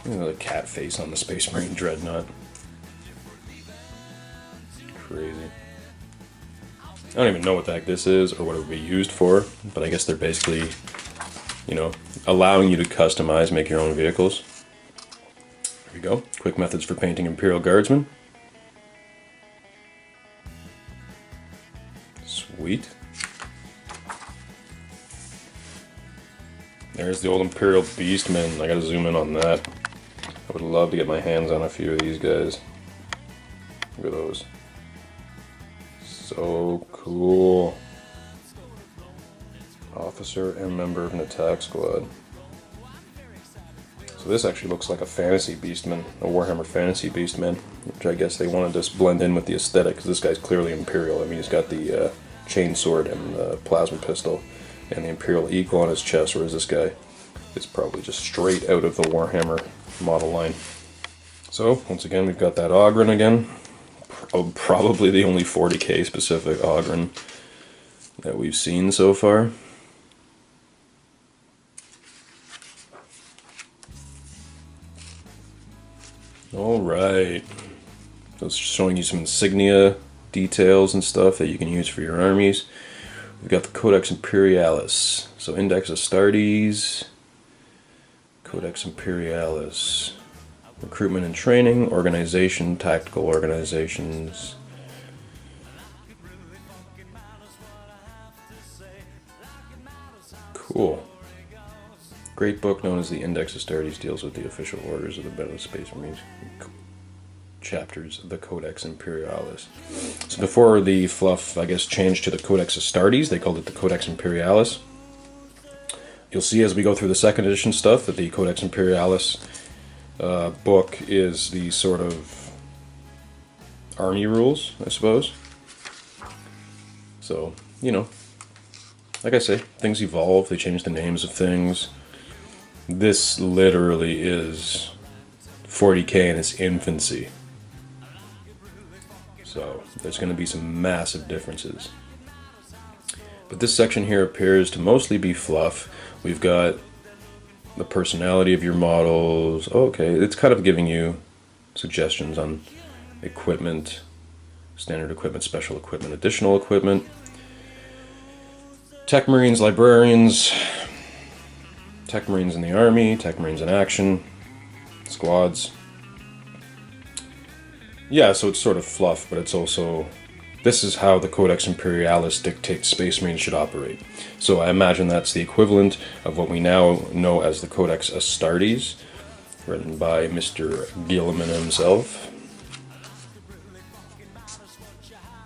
Another cat face on the Space Marine Dreadnought. Crazy. I don't even know what the heck this is or what it would be used for, but I guess they're basically, you know, allowing you to customize, make your own vehicles. There we go. Quick methods for painting Imperial Guardsmen. Sweet. There's the old Imperial Beastmen. I gotta zoom in on that. I would love to get my hands on a few of these guys. Look at those. So cool. Officer and member of an attack squad. So this actually looks like a fantasy beastman, a Warhammer fantasy beastman, which I guess they wanted to blend in with the aesthetic, because this guy's clearly Imperial. I mean, he's got the chain sword and the plasma pistol and the Imperial Eagle on his chest, whereas this guy is probably just straight out of the Warhammer model line. So, once again, we've got that Ogryn again. Probably the only 40k specific Ogryn that we've seen so far. Alright, so it's showing you some insignia details and stuff that you can use for your armies. We've got the Codex Imperialis, so Index Astartes, Codex Imperialis, recruitment and training, organization, tactical organizations. Cool. Great book known as the Index Astartes deals with the official orders of the Battle of Space Marines. Chapters of the Codex Imperialis. So before the fluff, I guess, changed to the Codex Astartes, they called it the Codex Imperialis. You'll see as we go through the second edition stuff that the Codex Imperialis book is the sort of army rules, I suppose. So, you know, like I say, things evolve, they change the names of things. This literally is 40k in its infancy. So there's going to be some massive differences. But this section here appears to mostly be fluff. We've got the personality of your models. Okay, it's kind of giving you suggestions on equipment, standard equipment, special equipment, additional equipment. Tech Marines, Librarians, Tech Marines in the Army, Tech Marines in action, squads. Yeah, so it's sort of fluff, but it's also... This is how the Codex Imperialis dictates Space Marines should operate. So I imagine that's the equivalent of what we now know as the Codex Astartes, written by Mr. Gilliman himself.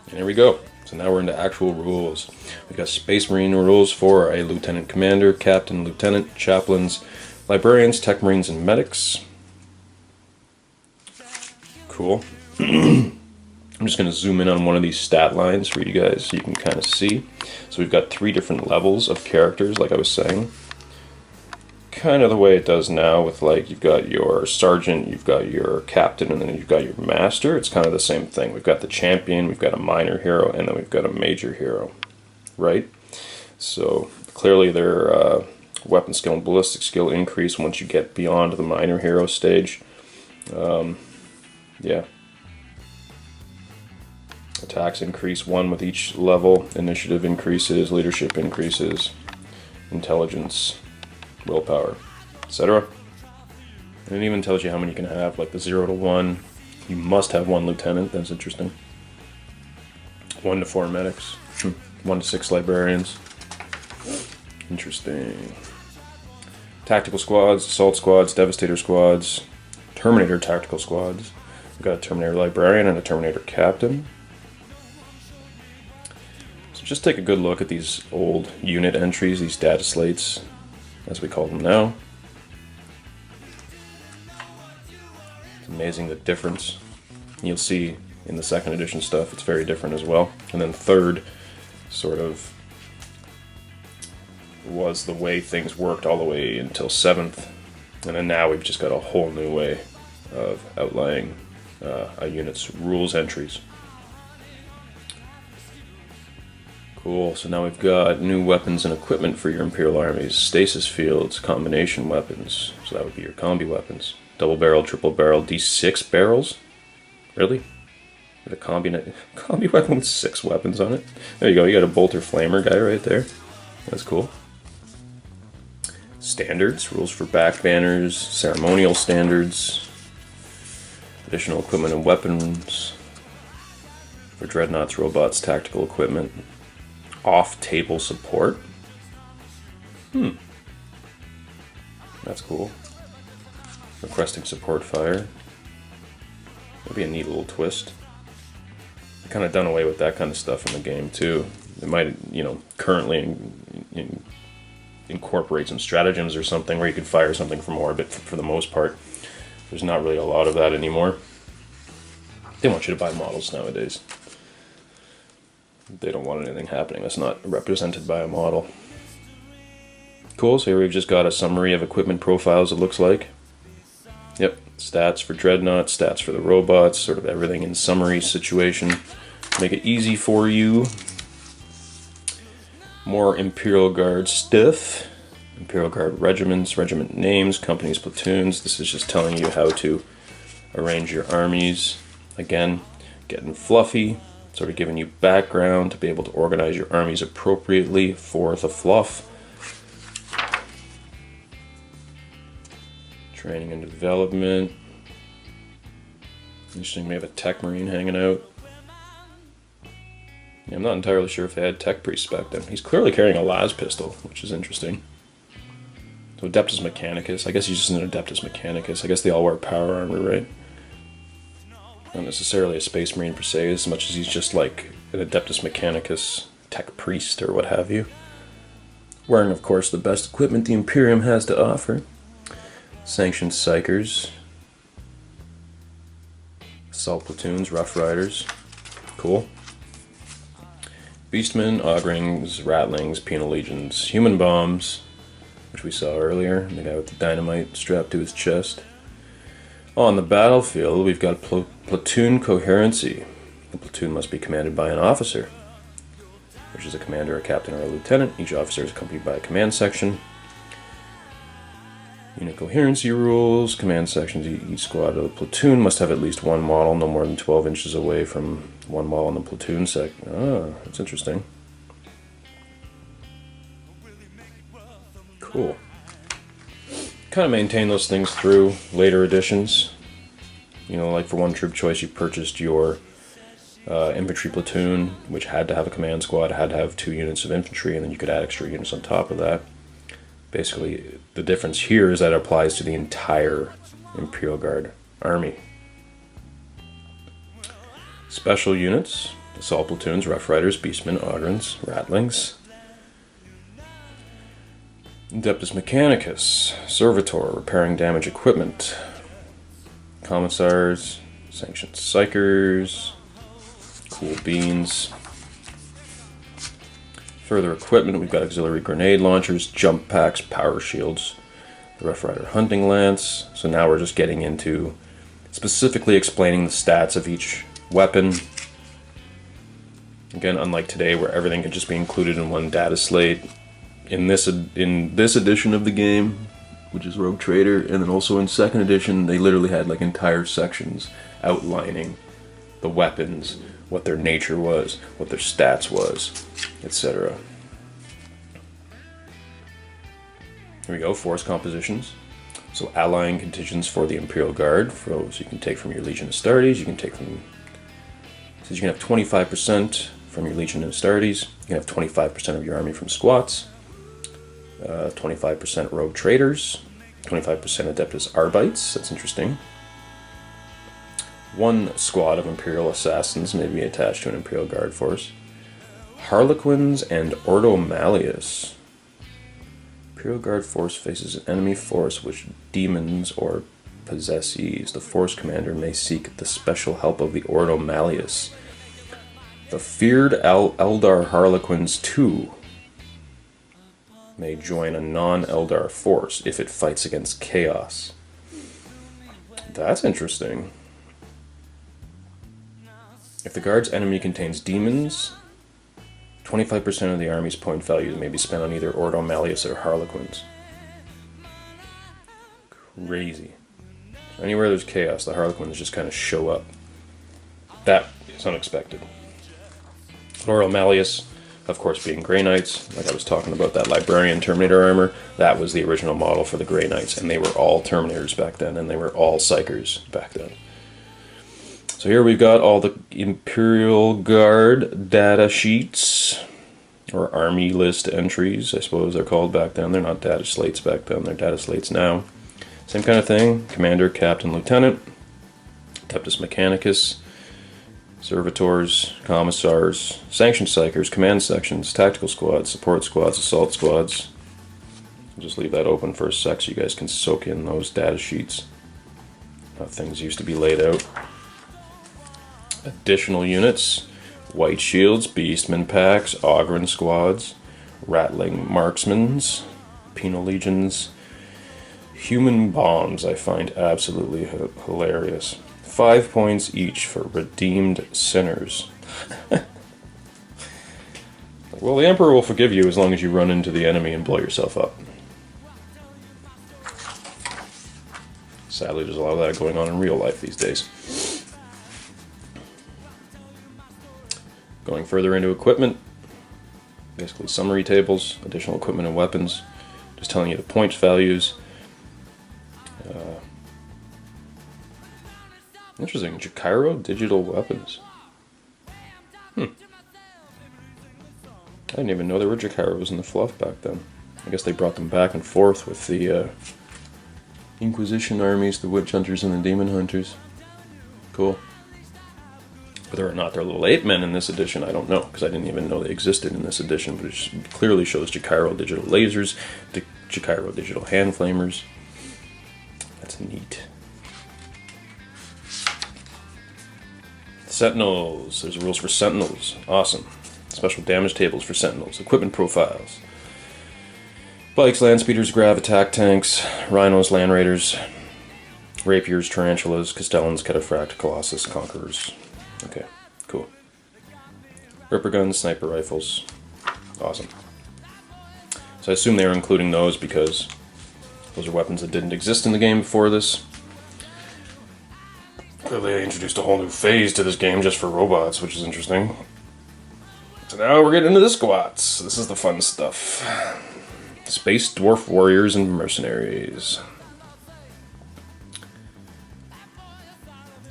And here we go. So now we're into actual rules. We've got Space Marine rules for a Lieutenant Commander, Captain, Lieutenant, Chaplains, Librarians, Tech Marines, and Medics. Cool. I'm just going to zoom in on one of these stat lines for you guys so you can kind of see. So we've got 3 different levels of characters, like I was saying. Kind of the way it does now with, like, you've got your sergeant, you've got your captain, and then you've got your master. It's kind of the same thing. We've got the champion, we've got a minor hero, and then we've got a major hero, right? So clearly their weapon skill and ballistic skill increase once you get beyond the minor hero stage. Yeah. Attacks increase 1 with each level. Initiative increases, leadership increases, intelligence, willpower, etc. And it even tells you how many you can have, like the 0 to 1. You must have 1 lieutenant, that's interesting. 1 to 4 medics. 1 to 6 librarians. Interesting. Tactical squads, assault squads, devastator squads, Terminator tactical squads. We've got a Terminator librarian and a Terminator captain. So just take a good look at these old unit entries, these data slates, as we call them now. It's amazing the difference. You'll see in the second edition stuff it's very different as well. And then third sort of was the way things worked all the way until 7th. And then now we've just got a whole new way of outlining a unit's rules entries. Cool, so now we've got new weapons and equipment for your Imperial armies. Stasis fields, combination weapons. So that would be your combi weapons. Double barrel, triple barrel, D6 barrels? Really? With a combi weapon with 6 weapons on it? There you go, you got a bolter flamer guy right there. That's cool. Standards, rules for back banners, ceremonial standards, additional equipment and weapons for dreadnoughts, robots, tactical equipment, off-table support. That's cool. Requesting support fire. That'd be a neat little twist. They've kind of done away with that kind of stuff in the game too. They might, you know, currently incorporate some stratagems or something where you could fire something from orbit. For the most part, there's not really a lot of that anymore. They want you to buy models nowadays. They don't want anything happening that's not represented by a model. Cool, so here we've just got a summary of equipment profiles, it looks like. Yep, stats for dreadnoughts, stats for the robots, sort of everything in summary situation. Make it easy for you. More Imperial Guard stuff. Imperial Guard regiments, regiment names, companies, platoons. This is just telling you how to arrange your armies. Again, getting fluffy, sort of giving you background to be able to organize your armies appropriately for the fluff. Training and development. Interesting, we have a Tech Marine hanging out. Yeah, I'm not entirely sure if they had tech priests back then. He's clearly carrying a las pistol, which is interesting. So Adeptus Mechanicus. I guess he's just an Adeptus Mechanicus. I guess they all wear power armor, right? Not necessarily a Space Marine per se, as much as he's just like an Adeptus Mechanicus tech priest or what have you. Wearing, of course, the best equipment the Imperium has to offer. Sanctioned Psychers. Assault Platoons, Rough Riders. Cool. Beastmen, Augrings, Ratlings, Penal Legions, Human Bombs, which we saw earlier, the guy with the dynamite strapped to his chest. On the battlefield, we've got platoon coherency. The platoon must be commanded by an officer, which is a commander, a captain, or a lieutenant. Each officer is accompanied by a command section. Unit coherency rules. Command sections. Each squad of the platoon must have at least one model, no more than 12 inches away from one model in the platoon sec. Ah, that's interesting. Cool. Kind of maintain those things through later editions. You know, like for one troop choice, you purchased your infantry platoon, which had to have a command squad, had to have 2 units of infantry, and then you could add extra units on top of that. Basically, the difference here is that it applies to the entire Imperial Guard army. Special units, assault platoons, Rough Riders, Beastmen, Augrins, Ratlings. Adeptus Mechanicus, Servitor, repairing damaged equipment. Commissars, Sanctioned Psychers, Cool Beans. Further equipment, we've got auxiliary grenade launchers, jump packs, power shields, the Rough Rider hunting lance. So now we're just getting into specifically explaining the stats of each weapon. Again, unlike today where everything can just be included in one data slate, in this edition of the game, which is Rogue Trader, and then also in 2nd edition, they literally had like entire sections outlining the weapons, what their nature was, what their stats was, etc. Here we go, force compositions. So allying contingents for the Imperial Guard, so you can take from your Legion Astartes, you can take from, so you can have 25% from your Legion Astartes, you can have 25% of your army from squats, 25% Rogue Traders, 25% Adeptus Arbites, that's interesting. 1 squad of Imperial Assassins may be attached to an Imperial Guard force. Harlequins and Ordo Malleus. Imperial Guard force faces an enemy force which demons or possessees. The force commander may seek the special help of the Ordo Malleus. The feared Eldar Harlequins too may join a non-Eldar force if it fights against chaos. That's interesting. If the guard's enemy contains demons, 25% of the army's point values may be spent on either Ordo Malleus or Harlequins. Crazy. So anywhere there's chaos, the Harlequins just kind of show up. That is unexpected. Ordo Malleus, of course, being Grey Knights, like I was talking about that Librarian Terminator armor, that was the original model for the Grey Knights, and they were all Terminators back then, and they were all Psychers back then. So here we've got all the Imperial Guard data sheets, or army list entries, I suppose they're called back then. They're not data slates back then, they're data slates now. Same kind of thing, Commander, Captain, Lieutenant, Adeptus Mechanicus, Servitors, Commissars, Sanctioned Psychers, Command Sections, Tactical Squads, Support Squads, Assault Squads. I'll just leave that open for a sec so you guys can soak in those data sheets, how things used to be laid out. Additional units, White Shields, Beastmen packs, Ogren squads, Rattling Marksmans, Penal Legions, Human Bombs I find absolutely hilarious. 5 points each for Redeemed Sinners. Well, the Emperor will forgive you as long as you run into the enemy and blow yourself up. Sadly, there's a lot of that going on in real life these days. Going further into equipment, basically summary tables, additional equipment and weapons, just telling you the points values. Interesting, Jacairo digital weapons. I didn't even know there were Jacairos in the fluff back then. I guess they brought them back and forth with the Inquisition armies, the Witch Hunters and the Demon Hunters. Cool. Whether or not they're little ape men in this edition, I don't know, because I didn't even know they existed in this edition, but it clearly shows Chicairo digital lasers, Chicairo digital hand flamers. That's neat. Sentinels. There's rules for Sentinels. Awesome. Special damage tables for Sentinels. Equipment profiles. Bikes, land speeders, grav, attack tanks, rhinos, land raiders, rapiers, tarantulas, castellans, cataphract, colossus, conquerors. Okay, cool. Ripper guns, sniper rifles. Awesome. So I assume they were including those because those are weapons that didn't exist in the game before this. Clearly they introduced a whole new phase to this game just for robots, which is interesting. So now we're getting into the squats. This is the fun stuff. Space dwarf warriors and mercenaries.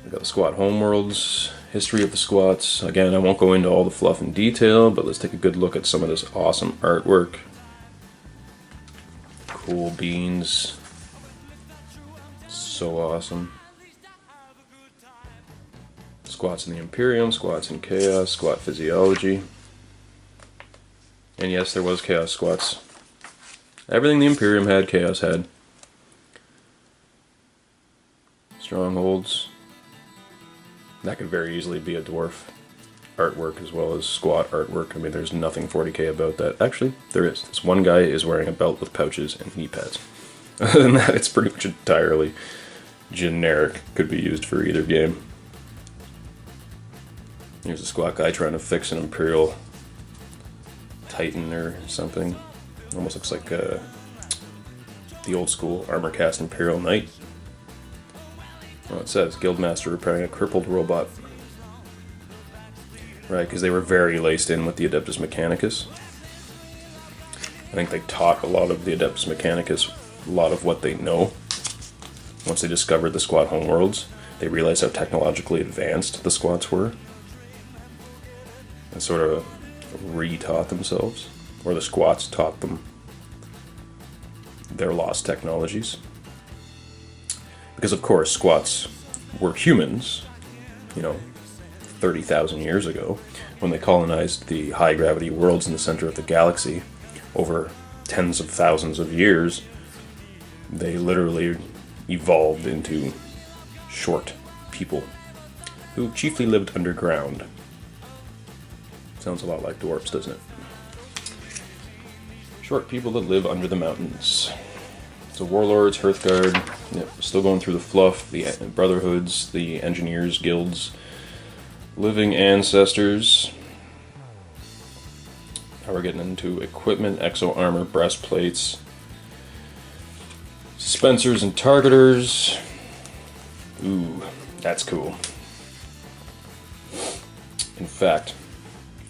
We've got the squat homeworlds. History of the squats. Again, I won't go into all the fluff in detail, but let's take a good look at some of this awesome artwork. Cool beans. So awesome. Squats in the Imperium, squats in Chaos, squat physiology. And yes, there was Chaos squats. Everything the Imperium had, Chaos had. Strongholds. That could very easily be a dwarf artwork as well as squat artwork. I mean, there's nothing 40k about that. Actually, there is. This one guy is wearing a belt with pouches and knee pads. Other than that, it's pretty much entirely generic. Could be used for either game. Here's a squat guy trying to fix an Imperial Titan or something. Almost looks like the old school armor cast Imperial Knight. Well, it says Guildmaster repairing a crippled robot. Right, because they were very laced in with the Adeptus Mechanicus. I think they taught a lot of the Adeptus Mechanicus a lot of what they know. Once they discovered the squat homeworlds, they realized how technologically advanced the squats were. And sort of re-taught themselves. Or the squats taught them their lost technologies. Because of course, squats were humans, 30,000 years ago, when they colonized the high-gravity worlds in the center of the galaxy. Over tens of thousands of years, they literally evolved into short people who chiefly lived underground. Sounds a lot like dwarves, doesn't it? Short people that live under the mountains. So warlords, Hearthguard, still going through the fluff, the brotherhoods, the engineers, guilds, living ancestors. Now we're getting into equipment, exo armor, breastplates, suspensors and targeters. Ooh, that's cool. In fact,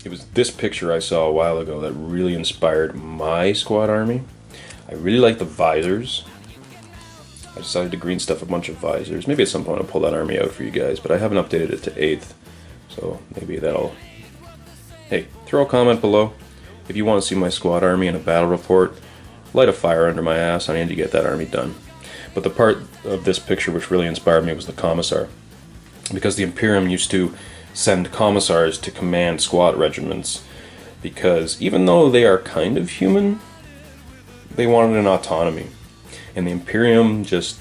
it was this picture I saw a while ago that really inspired my squad army. I really like the visors. I decided to green stuff a bunch of visors. Maybe at some point I'll pull that army out for you guys, but I haven't updated it to 8th. So maybe that'll... Hey, throw a comment below. If you want to see my squad army in a battle report, light a fire under my ass. I need to get that army done. But the part of this picture which really inspired me was the commissar. Because the Imperium used to send commissars to command squad regiments. Because even though they are kind of human, they wanted an autonomy, and the Imperium just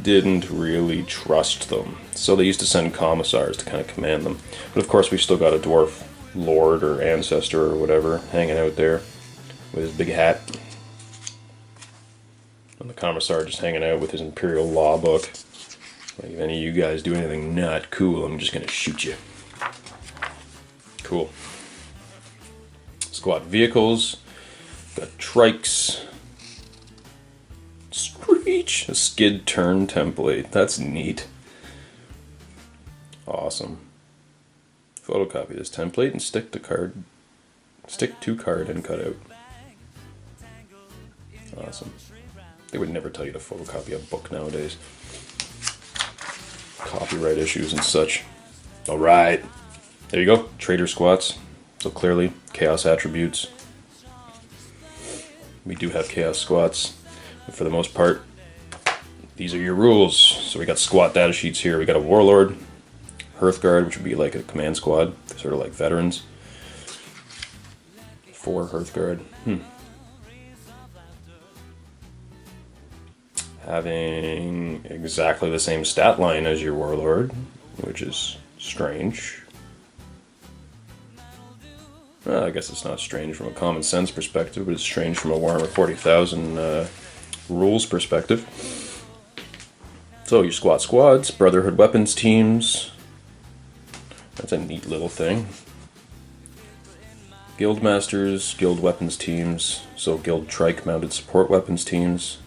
didn't really trust them, so they used to send commissars to kind of command them. But of course we've still got a dwarf lord or ancestor or whatever hanging out there with his big hat, and the commissar just hanging out with his Imperial law book. Like, if any of you guys do anything not cool, I'm just gonna shoot you. Cool. Squad vehicles, got trikes, Screech! A skid turn template. That's neat. Awesome. Photocopy this template and stick to card and cut out. Awesome. They would never tell you to photocopy a book nowadays. Copyright issues and such. Alright. There you go. Trader squats. So clearly, chaos attributes. We do have chaos squats, but for the most part, these are your rules. So we got squat data sheets here. We got a warlord, Hearthguard, which would be like a command squad, sort of like veterans. 4 Hearthguard. Having exactly the same stat line as your warlord, which is strange. Well, I guess it's not strange from a common sense perspective, but it's strange from a Warhammer 40,000 rules perspective. So your squads, Brotherhood weapons teams. That's a neat little thing. Guild masters, guild weapons teams. So guild trike mounted support weapons teams.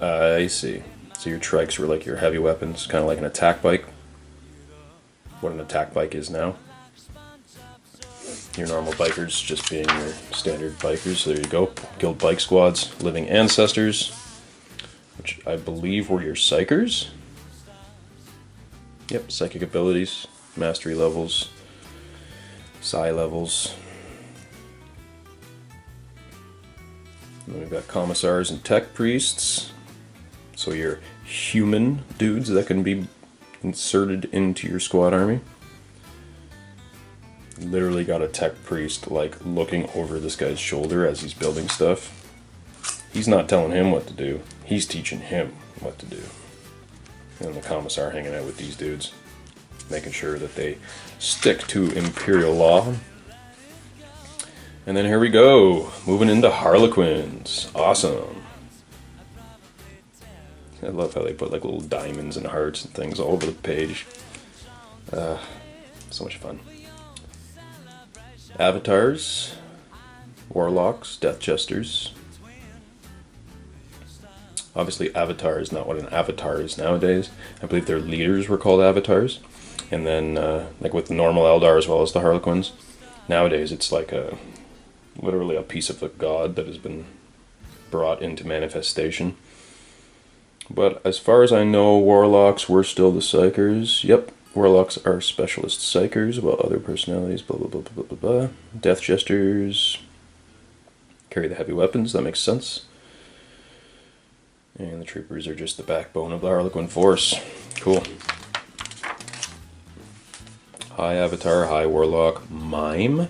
I see. So your trikes were like your heavy weapons, kind of like an attack bike. What an attack bike is now. Your normal bikers just being your standard bikers. So there you go. Guild bike squads, living ancestors, which I believe were your psychers. Yep, psychic abilities, mastery levels, psi levels. And then we've got commissars and tech priests. So your human dudes that can be inserted into your squad army. Literally got a tech priest like looking over this guy's shoulder as he's building stuff. He's not telling him what to do, he's teaching him what to do. And the commissar hanging out with these dudes, making sure that they stick to imperial law. And then here we go, moving into Harlequins. Awesome. I love how they put like little diamonds and hearts and things all over the page. So much fun. Avatars, warlocks, death jesters. Obviously avatar is not what an avatar is nowadays. I believe their leaders were called avatars. And then like with the normal Eldar as well as the Harlequins. Nowadays it's like literally a piece of the god that has been brought into manifestation. But as far as I know, warlocks were still the psychers. Yep, warlocks are specialist psychers, while other personalities, blah, blah, blah, blah, blah, blah. Death jesters carry the heavy weapons, that makes sense. And the troopers are just the backbone of the Harlequin force. Cool. High avatar, high warlock, mime.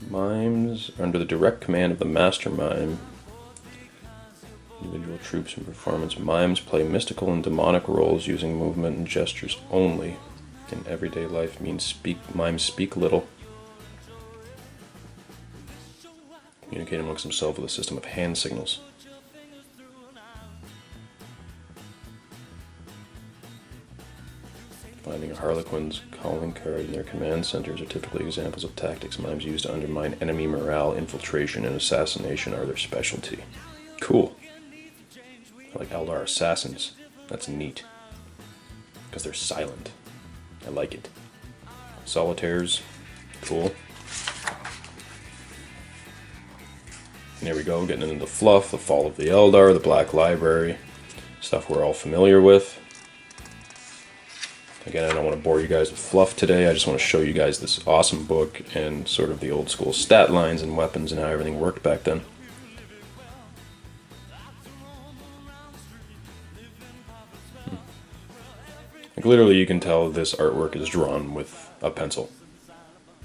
Mimes under the direct command of the master mime. Individual troops and performance. Mimes play mystical and demonic roles using movement and gestures only. In everyday life mimes speak little. Communicate amongst themselves with a system of hand signals. Finding a Harlequin's calling card in their command centers are typically examples of tactics mimes use to undermine enemy morale. Infiltration and assassination are their specialty. Cool. Like Eldar assassins. That's neat. Because they're silent. I like it. Solitaires. Cool. And there we go, getting into the fluff, the fall of the Eldar, the Black Library. Stuff we're all familiar with. Again, I don't want to bore you guys with fluff today. I just want to show you guys this awesome book and sort of the old school stat lines and weapons and how everything worked back then. Like literally you can tell this artwork is drawn with a pencil.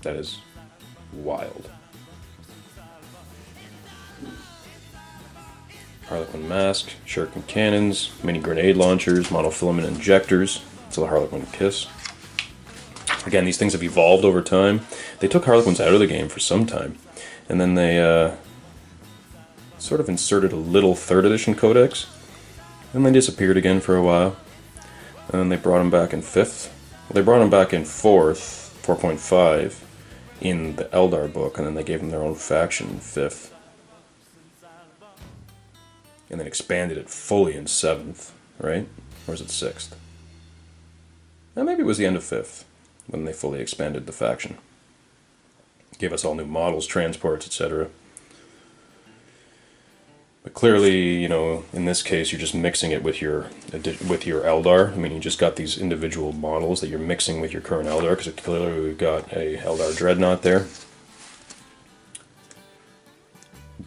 That is wild. Harlequin mask, shuriken cannons, mini grenade launchers, monofilament injectors. It's a Harlequin kiss. Again, these things have evolved over time. They took Harlequins out of the game for some time. And then they sort of inserted a little 3rd edition codex. And they disappeared again for a while. And then they brought them back in 5th. Well, they brought them back in 4th, 4.5, in the Eldar book, and then they gave them their own faction in 5th. And then expanded it fully in 7th, right? Or was it 6th? Maybe it was the end of 5th, when they fully expanded the faction. Gave us all new models, transports, etc. But clearly, you know, in this case, you're just mixing it with your Eldar. I mean, you just got these individual models that you're mixing with your current Eldar, because clearly we've got a Eldar Dreadnought there.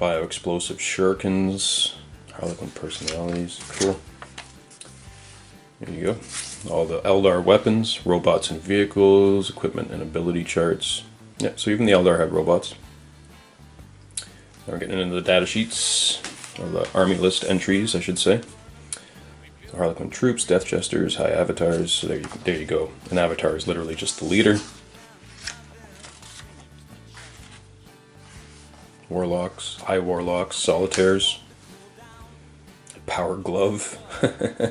Bio-explosive shurikens, Harlequin personalities, cool. There you go. All the Eldar weapons, robots and vehicles, equipment and ability charts. Yeah, so even the Eldar have robots. Now we're getting into the data sheets, or the army list entries, I should say. The Harlequin troops, Death Jesters, High Avatars, so there you go. An Avatar is literally just the leader. Warlocks, High Warlocks, Solitaires, Power Glove. Yeah,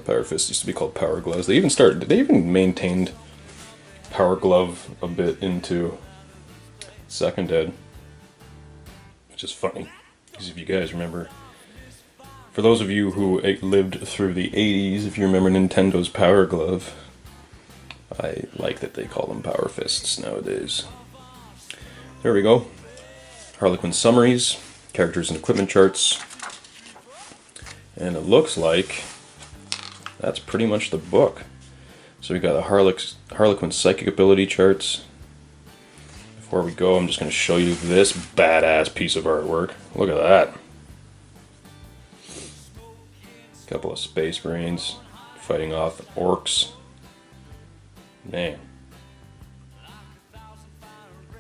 Power Fist used to be called Power Gloves. They even maintained Power Glove a bit into Second Ed, which is funny, because if you guys remember, for those of you who lived through the 80s, if you remember Nintendo's Power Glove, I like that they call them Power Fists nowadays. There we go. Harlequin summaries, characters and equipment charts, and it looks like that's pretty much the book. So we got the Harlequin psychic ability charts. Before we go, I'm just going to show you this badass piece of artwork. Look at that. A couple of space marines fighting off orcs. Man.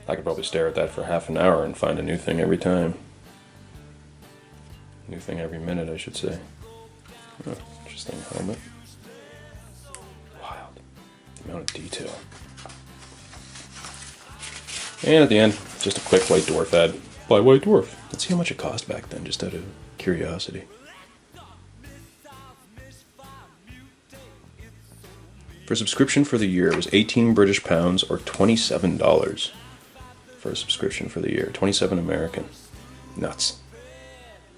I could probably stare at that for half an hour and find a new thing every time. New thing every minute, I should say. Oh, interesting helmet. Wild. The amount of detail. And at the end, just a quick White Dwarf ad. Buy White Dwarf. Let's see how much it cost back then, just out of curiosity. For subscription for the year, it was 18 British pounds or $27 for a subscription for the year. 27 American. Nuts.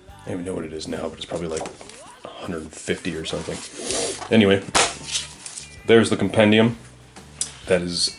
I don't even know what it is now, but it's probably like 150 or something. Anyway, there's the compendium. That is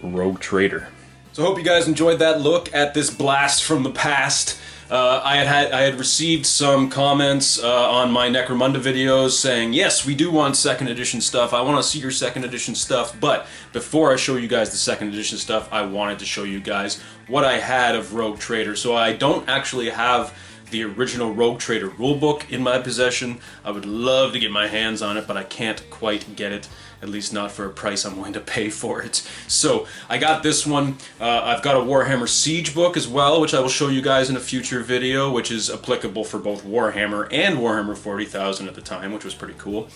Rogue Trader. So I hope you guys enjoyed that look at this blast from the past. I had received some comments on my Necromunda videos saying, yes, we do want second edition stuff. I want to see your second edition stuff. But before I show you guys the second edition stuff, I wanted to show you guys what I had of Rogue Trader. So I don't actually have the original Rogue Trader rulebook in my possession. I would love to get my hands on it, but I can't quite get it, at least not for a price I'm willing to pay for it. So I got this one. I've got a Warhammer Siege book as well, which I will show you guys in a future video, which is applicable for both Warhammer and Warhammer 40,000 at the time, which was pretty cool.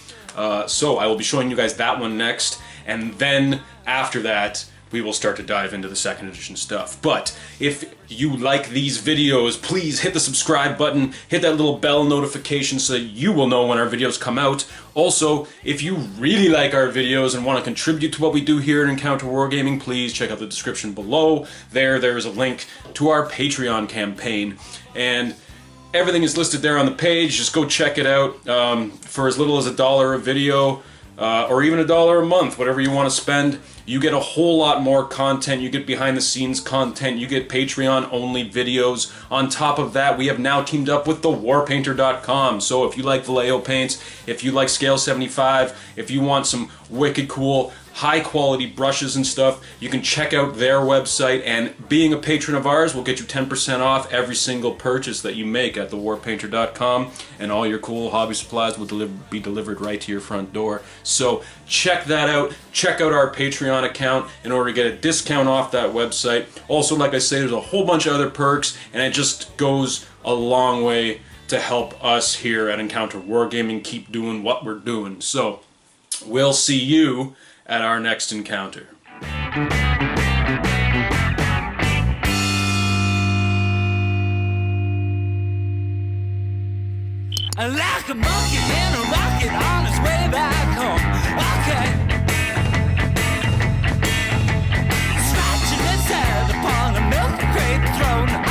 So I will be showing you guys that one next, and then after that, we will start to dive into the second edition stuff. But if you like these videos, please hit the subscribe button, hit that little bell notification so that you will know when our videos come out. Also, if you really like our videos and want to contribute to what we do here at Encounter Wargaming, please check out the description below. There is a link to our Patreon campaign. And everything is listed there on the page. Just go check it out for as little as $1 a video. Or even $1 a month, whatever you want to spend. You get a whole lot more content. You get behind the scenes content. You get Patreon only videos. On top of that, we have now teamed up with the warpainter.com. So if you like Vallejo paints, if you like Scale 75, if you want some wicked cool high quality brushes and stuff, you can check out their website, and being a patron of ours will get you 10% off every single purchase that you make at thewarpainter.com, and all your cool hobby supplies will be delivered right to your front door. So check that out. Check out our Patreon account in order to get a discount off that website. Also, like I say, there's a whole bunch of other perks, and it just goes a long way to help us here at Encounter Wargaming keep doing what we're doing. So we'll see you at our next encounter. Like a monkey in a rocket on his way back home. Okay. Scratching his head upon a milk crate throne.